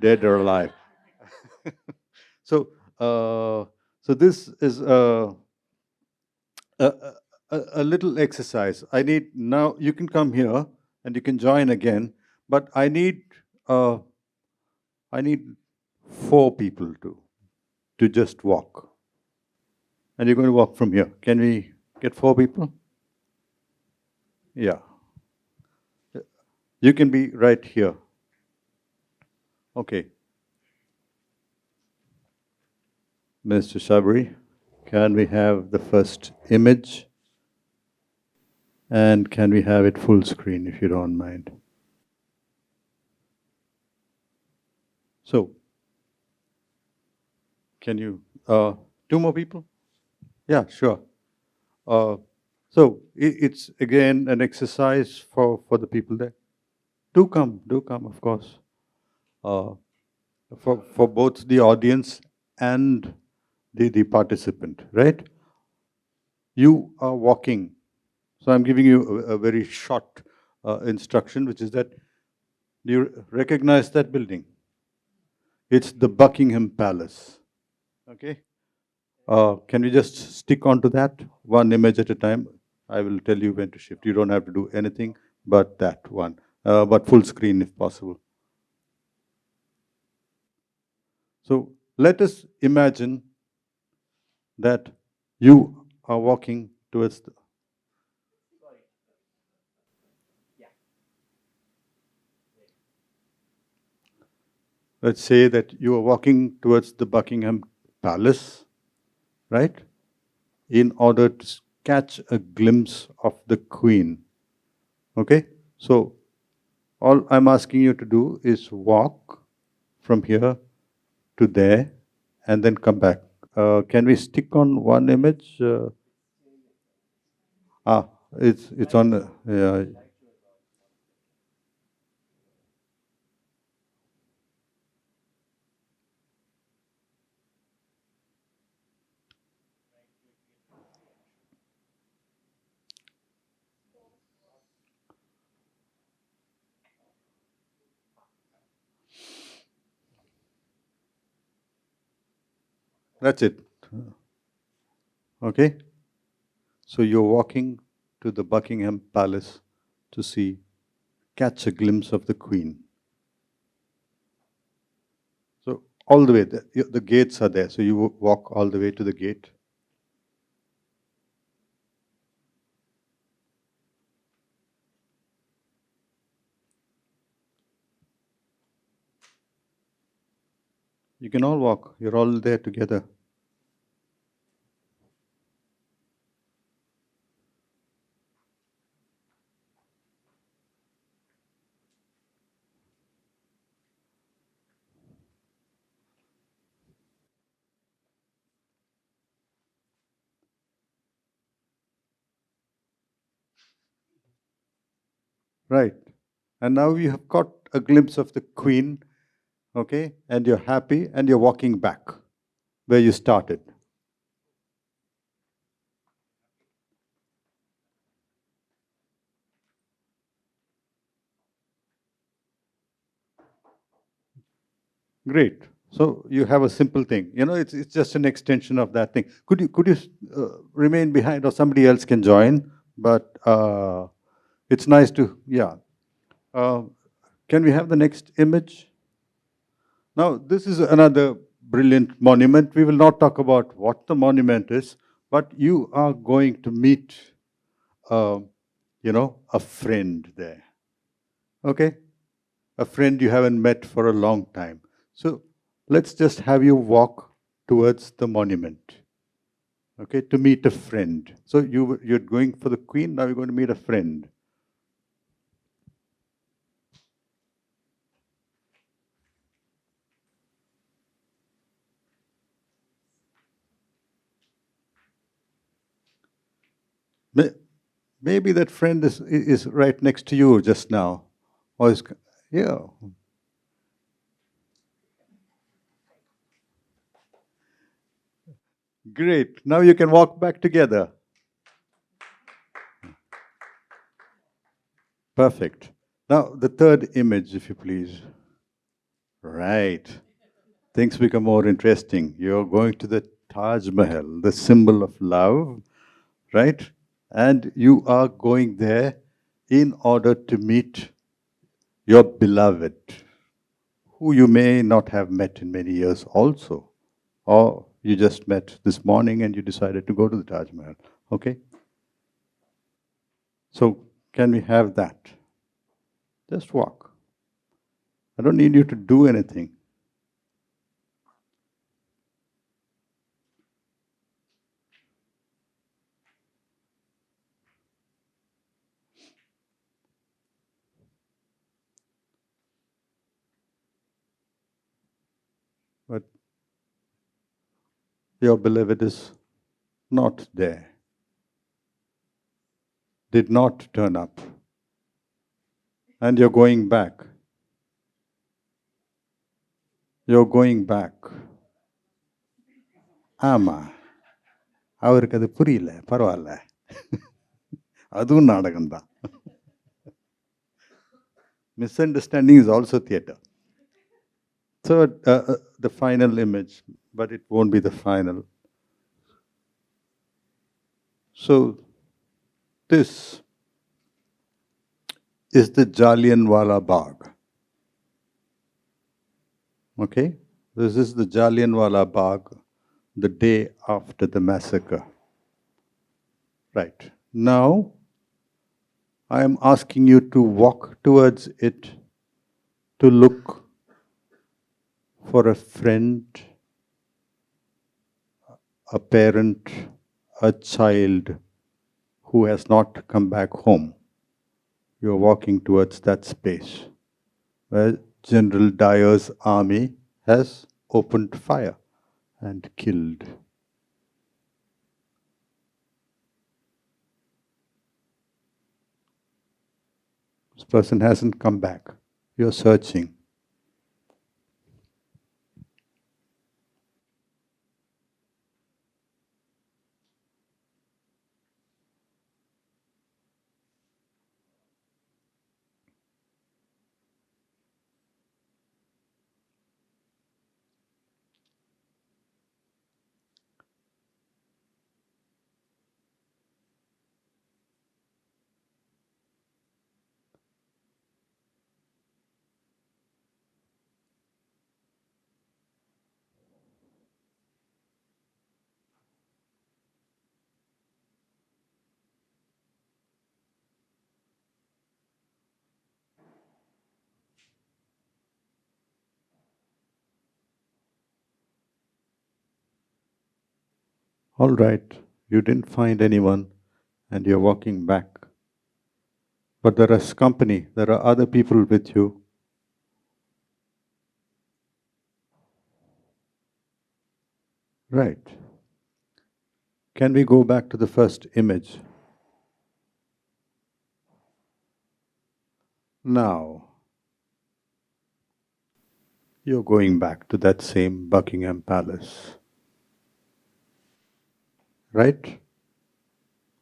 dead or alive. So this is a little exercise. I need now. You can come here and you can join again, but I need 4 people to just walk. And you're going to walk from here. Can we get 4 people? Yeah. You can be right here. Okay. Mr. Sabri, can we have the first image? And can we have it full screen, if you don't mind? So, can you, 2 more people? Yeah, sure. So, it's again an exercise for the people there. Do come, of course. For both the audience and the participant, right? You are walking. So I'm giving you a very short instruction, which is that you recognize that building. It's the Buckingham Palace. Okay? Can we just stick on to that? One image at a time. I will tell you when to shift. You don't have to do anything but that one. But full screen if possible. So let us imagine that you are walking towards the, let's say that you are walking towards the Buckingham Palace, right? In order to catch a glimpse of the Queen. Okay? So, all I'm asking you to do is walk from here to there and then come back. Can we stick on one image? It's on. That's it. Okay? So you're walking to the Buckingham Palace to catch a glimpse of the Queen. So all the way, the gates are there. So you walk all the way to the gate. You can all walk. You're all there together. Right. And now you have got a glimpse of the Queen, okay? And you're happy and you're walking back where you started. Great. So you have a simple thing. You know, it's just an extension of that thing. Could you remain behind, or somebody else can join? But it's nice to, yeah. Can we have the next image? Now, this is another brilliant monument. We will not talk about what the monument is, but you are going to meet, a friend there. Okay? A friend you haven't met for a long time. So let's just have you walk towards the monument. Okay, to meet a friend. So you're going for the Queen, now you're going to meet a friend. Maybe that friend is right next to you just now. Or is, yeah. Great. Now you can walk back together. Perfect. Now the third image, if you please. Right. Things become more interesting. You're going to the Taj Mahal, the symbol of love, right? And you are going there in order to meet your beloved. who you may not have met in many years also, or you just met this morning and you decided to go to the Taj Mahal. Okay? So, can we have that? Just walk. I don't need you to do anything. But your beloved is not there, did not turn up, and you're going back. You're going back. ஆமா அவருக்கு அது புரியல பரவாயில்ல அதுவும் நாடகம்தான் misunderstanding is also theatre. So the final image, but it won't be the final. So this is the Jallianwala Bagh. Okay? This is the Jallianwala Bagh, the day after the massacre. Right. Now, I am asking you to walk towards it, to look for a friend, a parent, a child who has not come back home. You are walking towards that space where General Dyer's army has opened fire and killed. This person hasn't come back. You're searching. All right, you didn't find anyone and you're walking back. But there is company, there are other people with you. Right. Can we go back to the first image? Now, you're going back to that same Buckingham Palace. Right?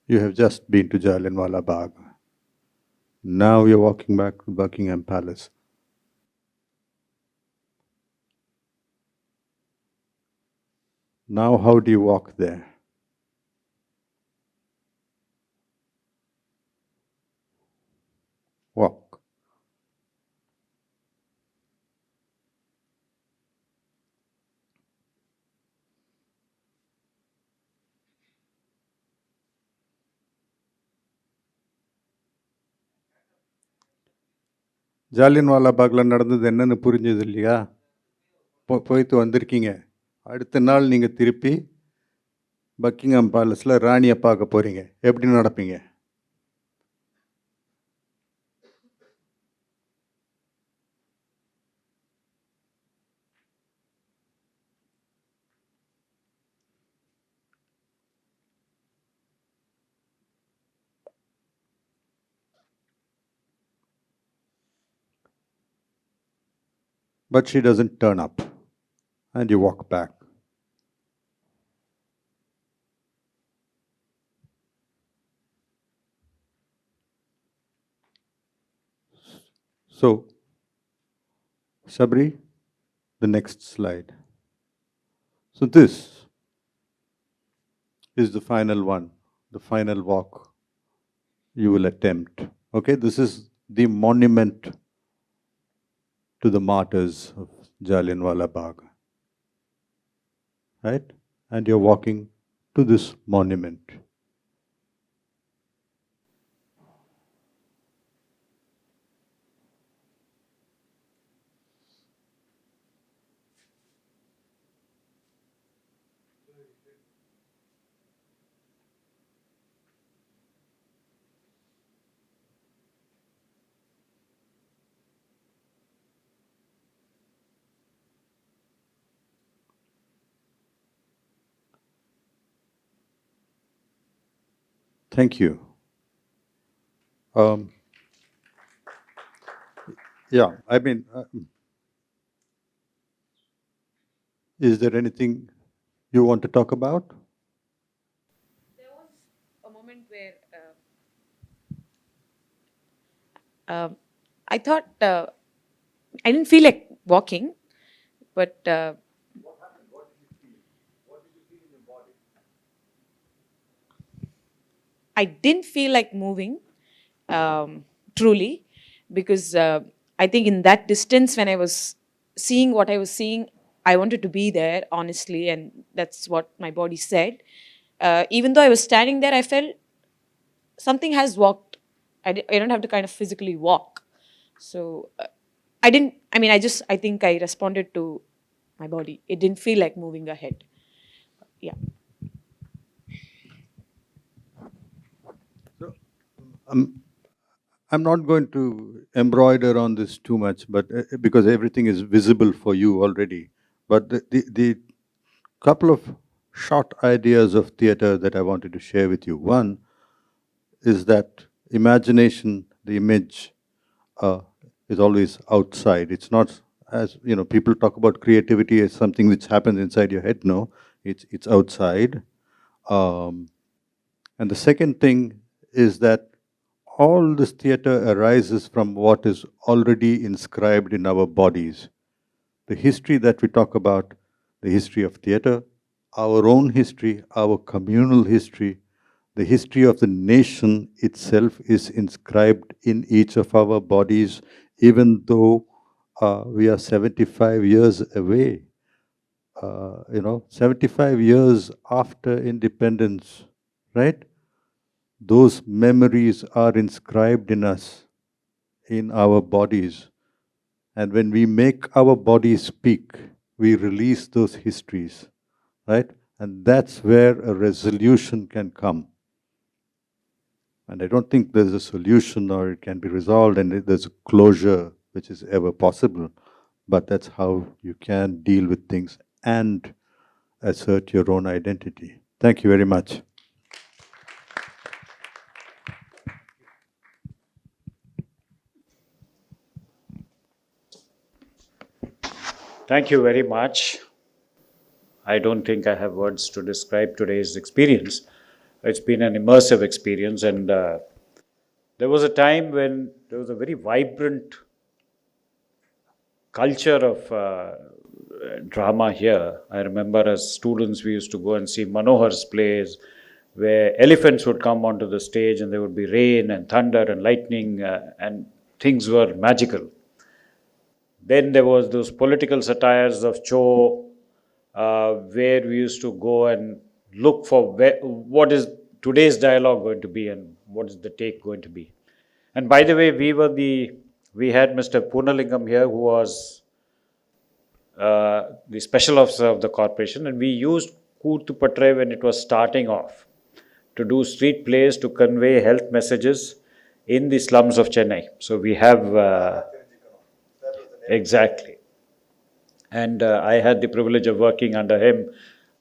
You have just been to Jallianwala Bagh. Now you're walking back to Buckingham Palace. Now how do you walk there? Walk. Jallianwala பாக்ல நடந்தது என்னன்னு புரிஞ்சது இல்லையா? போயிட்டு வந்திருக்கீங்க. அடுத்த நாள் நீங்கள் திருப்பி பக்கிங்ஹாம் பேலஸில் ராணியை பார்க்க போகிறீங்க. எப்படி நடப்பீங்க? But she doesn't turn up, and you walk back. So, Sabri, the next slide. So this is the final one, the final walk you will attempt. Okay, this is the monument to the martyrs of Jallianwala Bagh, right? And you're walking to this monument. Thank you. Yeah, I mean, is there anything you want to talk about? There was a moment where I thought I didn't feel like walking, but I didn't feel like moving truly, because I think in that distance, when I was seeing what I was seeing, I wanted to be there honestly, and that's what my body said. Even though I was standing there, I felt something has walked. I don't have to kind of physically walk. So I didn't, I mean, I think I responded to my body. It didn't feel like moving ahead. Yeah. I'm not going to embroider on this too much, but because everything is visible for you already. But the couple of short ideas of theater that I wanted to share with you. One is that imagination, the image, is always outside. It's not, as you know, people talk about creativity as something which happens inside your head. No, it's outside. And the second thing is that all this theater arises from what is already inscribed in our bodies. The history that we talk about, the history of theater, our own history, our communal history, the history of the nation itself is inscribed in each of our bodies, even though we are 75 years away. 75 years after independence, right? Those memories are inscribed in us, in our bodies. And when we make our bodies speak, we release those histories, right? And that's where a resolution can come. And I don't think there's a solution or it can be resolved and there's a closure which is ever possible. But that's how you can deal with things and assert your own identity. Thank you very much. Thank you very much. I don't think I have words to describe today's experience. It's been an immersive experience, and there was a time when there was a very vibrant culture of drama here. I remember as students we used to go and see Manohar's plays, where elephants would come onto the stage and there would be rain and thunder and lightning, and things were magical. Then there was those political satires of Cho, where we used to go and look for what is today's dialogue going to be and what is the take going to be. And by the way, we had Mr. Punalingam here, who was the special officer of the corporation, and we used Kurtu Patre when it was starting off to do street plays to convey health messages in the slums of Chennai. So we have exactly. And I had the privilege of working under him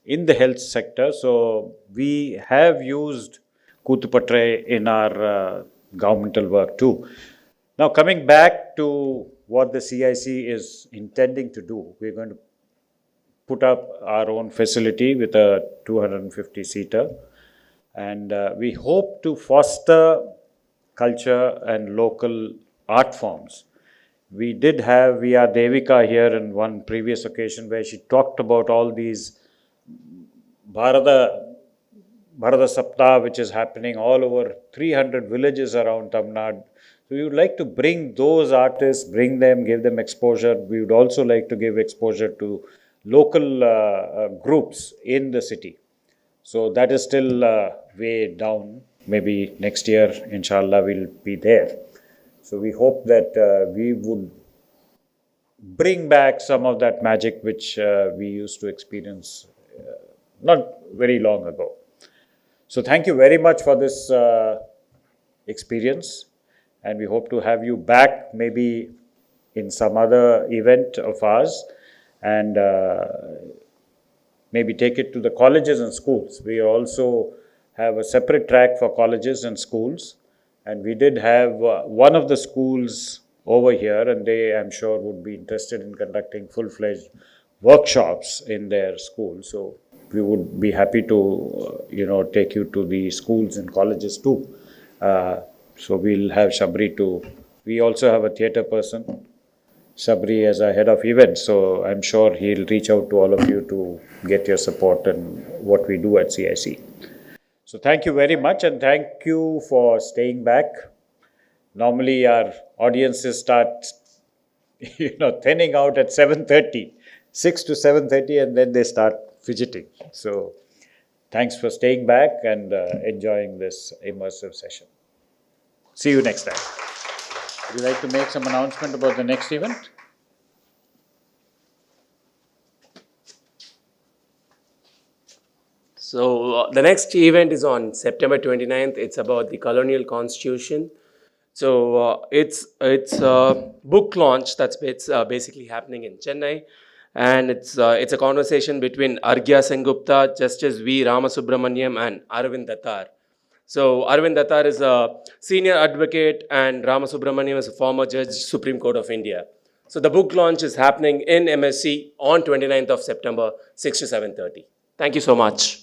in the health sector. So we have used Kutupatre in our governmental work too. Now, coming back to what the CIC is intending to do, we're going to put up our own facility with a 250-seater. And we hope to foster culture and local art forms. We did have V.R. Devika here in one previous occasion where she talked about all these Bharata Saptah, which is happening all over 300 villages around Tamil Nadu. So we would like to bring those artists, bring them, give them exposure. We would also like to give exposure to local groups in the city. So that is still way down. Maybe next year, inshallah, we'll be there. So we hope that we would bring back some of that magic which we used to experience not very long ago. So thank you very much for this experience, and we hope to have you back maybe in some other event of ours, and maybe take it to the colleges and schools. We also have a separate track for colleges and schools, and we did have one of the schools over here, and they, I'm sure, would be interested in conducting full-fledged workshops in their school. So we would be happy to, take you to the schools and colleges too. So we'll have Shabri to. We also have a theatre person, Sabri, as our head of events, so I'm sure he'll reach out to all of you to get your support and what we do at CIC. So thank you very much, and thank you for staying back. Normally our audiences start, thinning out at 7:30, 6 to 7:30, and then they start fidgeting. So thanks for staying back and enjoying this immersive session. See you next time. Would you like to make some announcement about the next event? So the next event is on September 29th. It's about the colonial constitution. So it's a book launch that's basically happening in Chennai, and it's a conversation between Arghya Sengupta, Justice V. Ramasubramaniam, and Arvind Dattar. So Arvind Dattar is a senior advocate, and Ramasubramaniam is a former judge, Supreme Court of India. So the book launch is happening in MSC on 29th of September, 6 to 7:30. Thank you so much.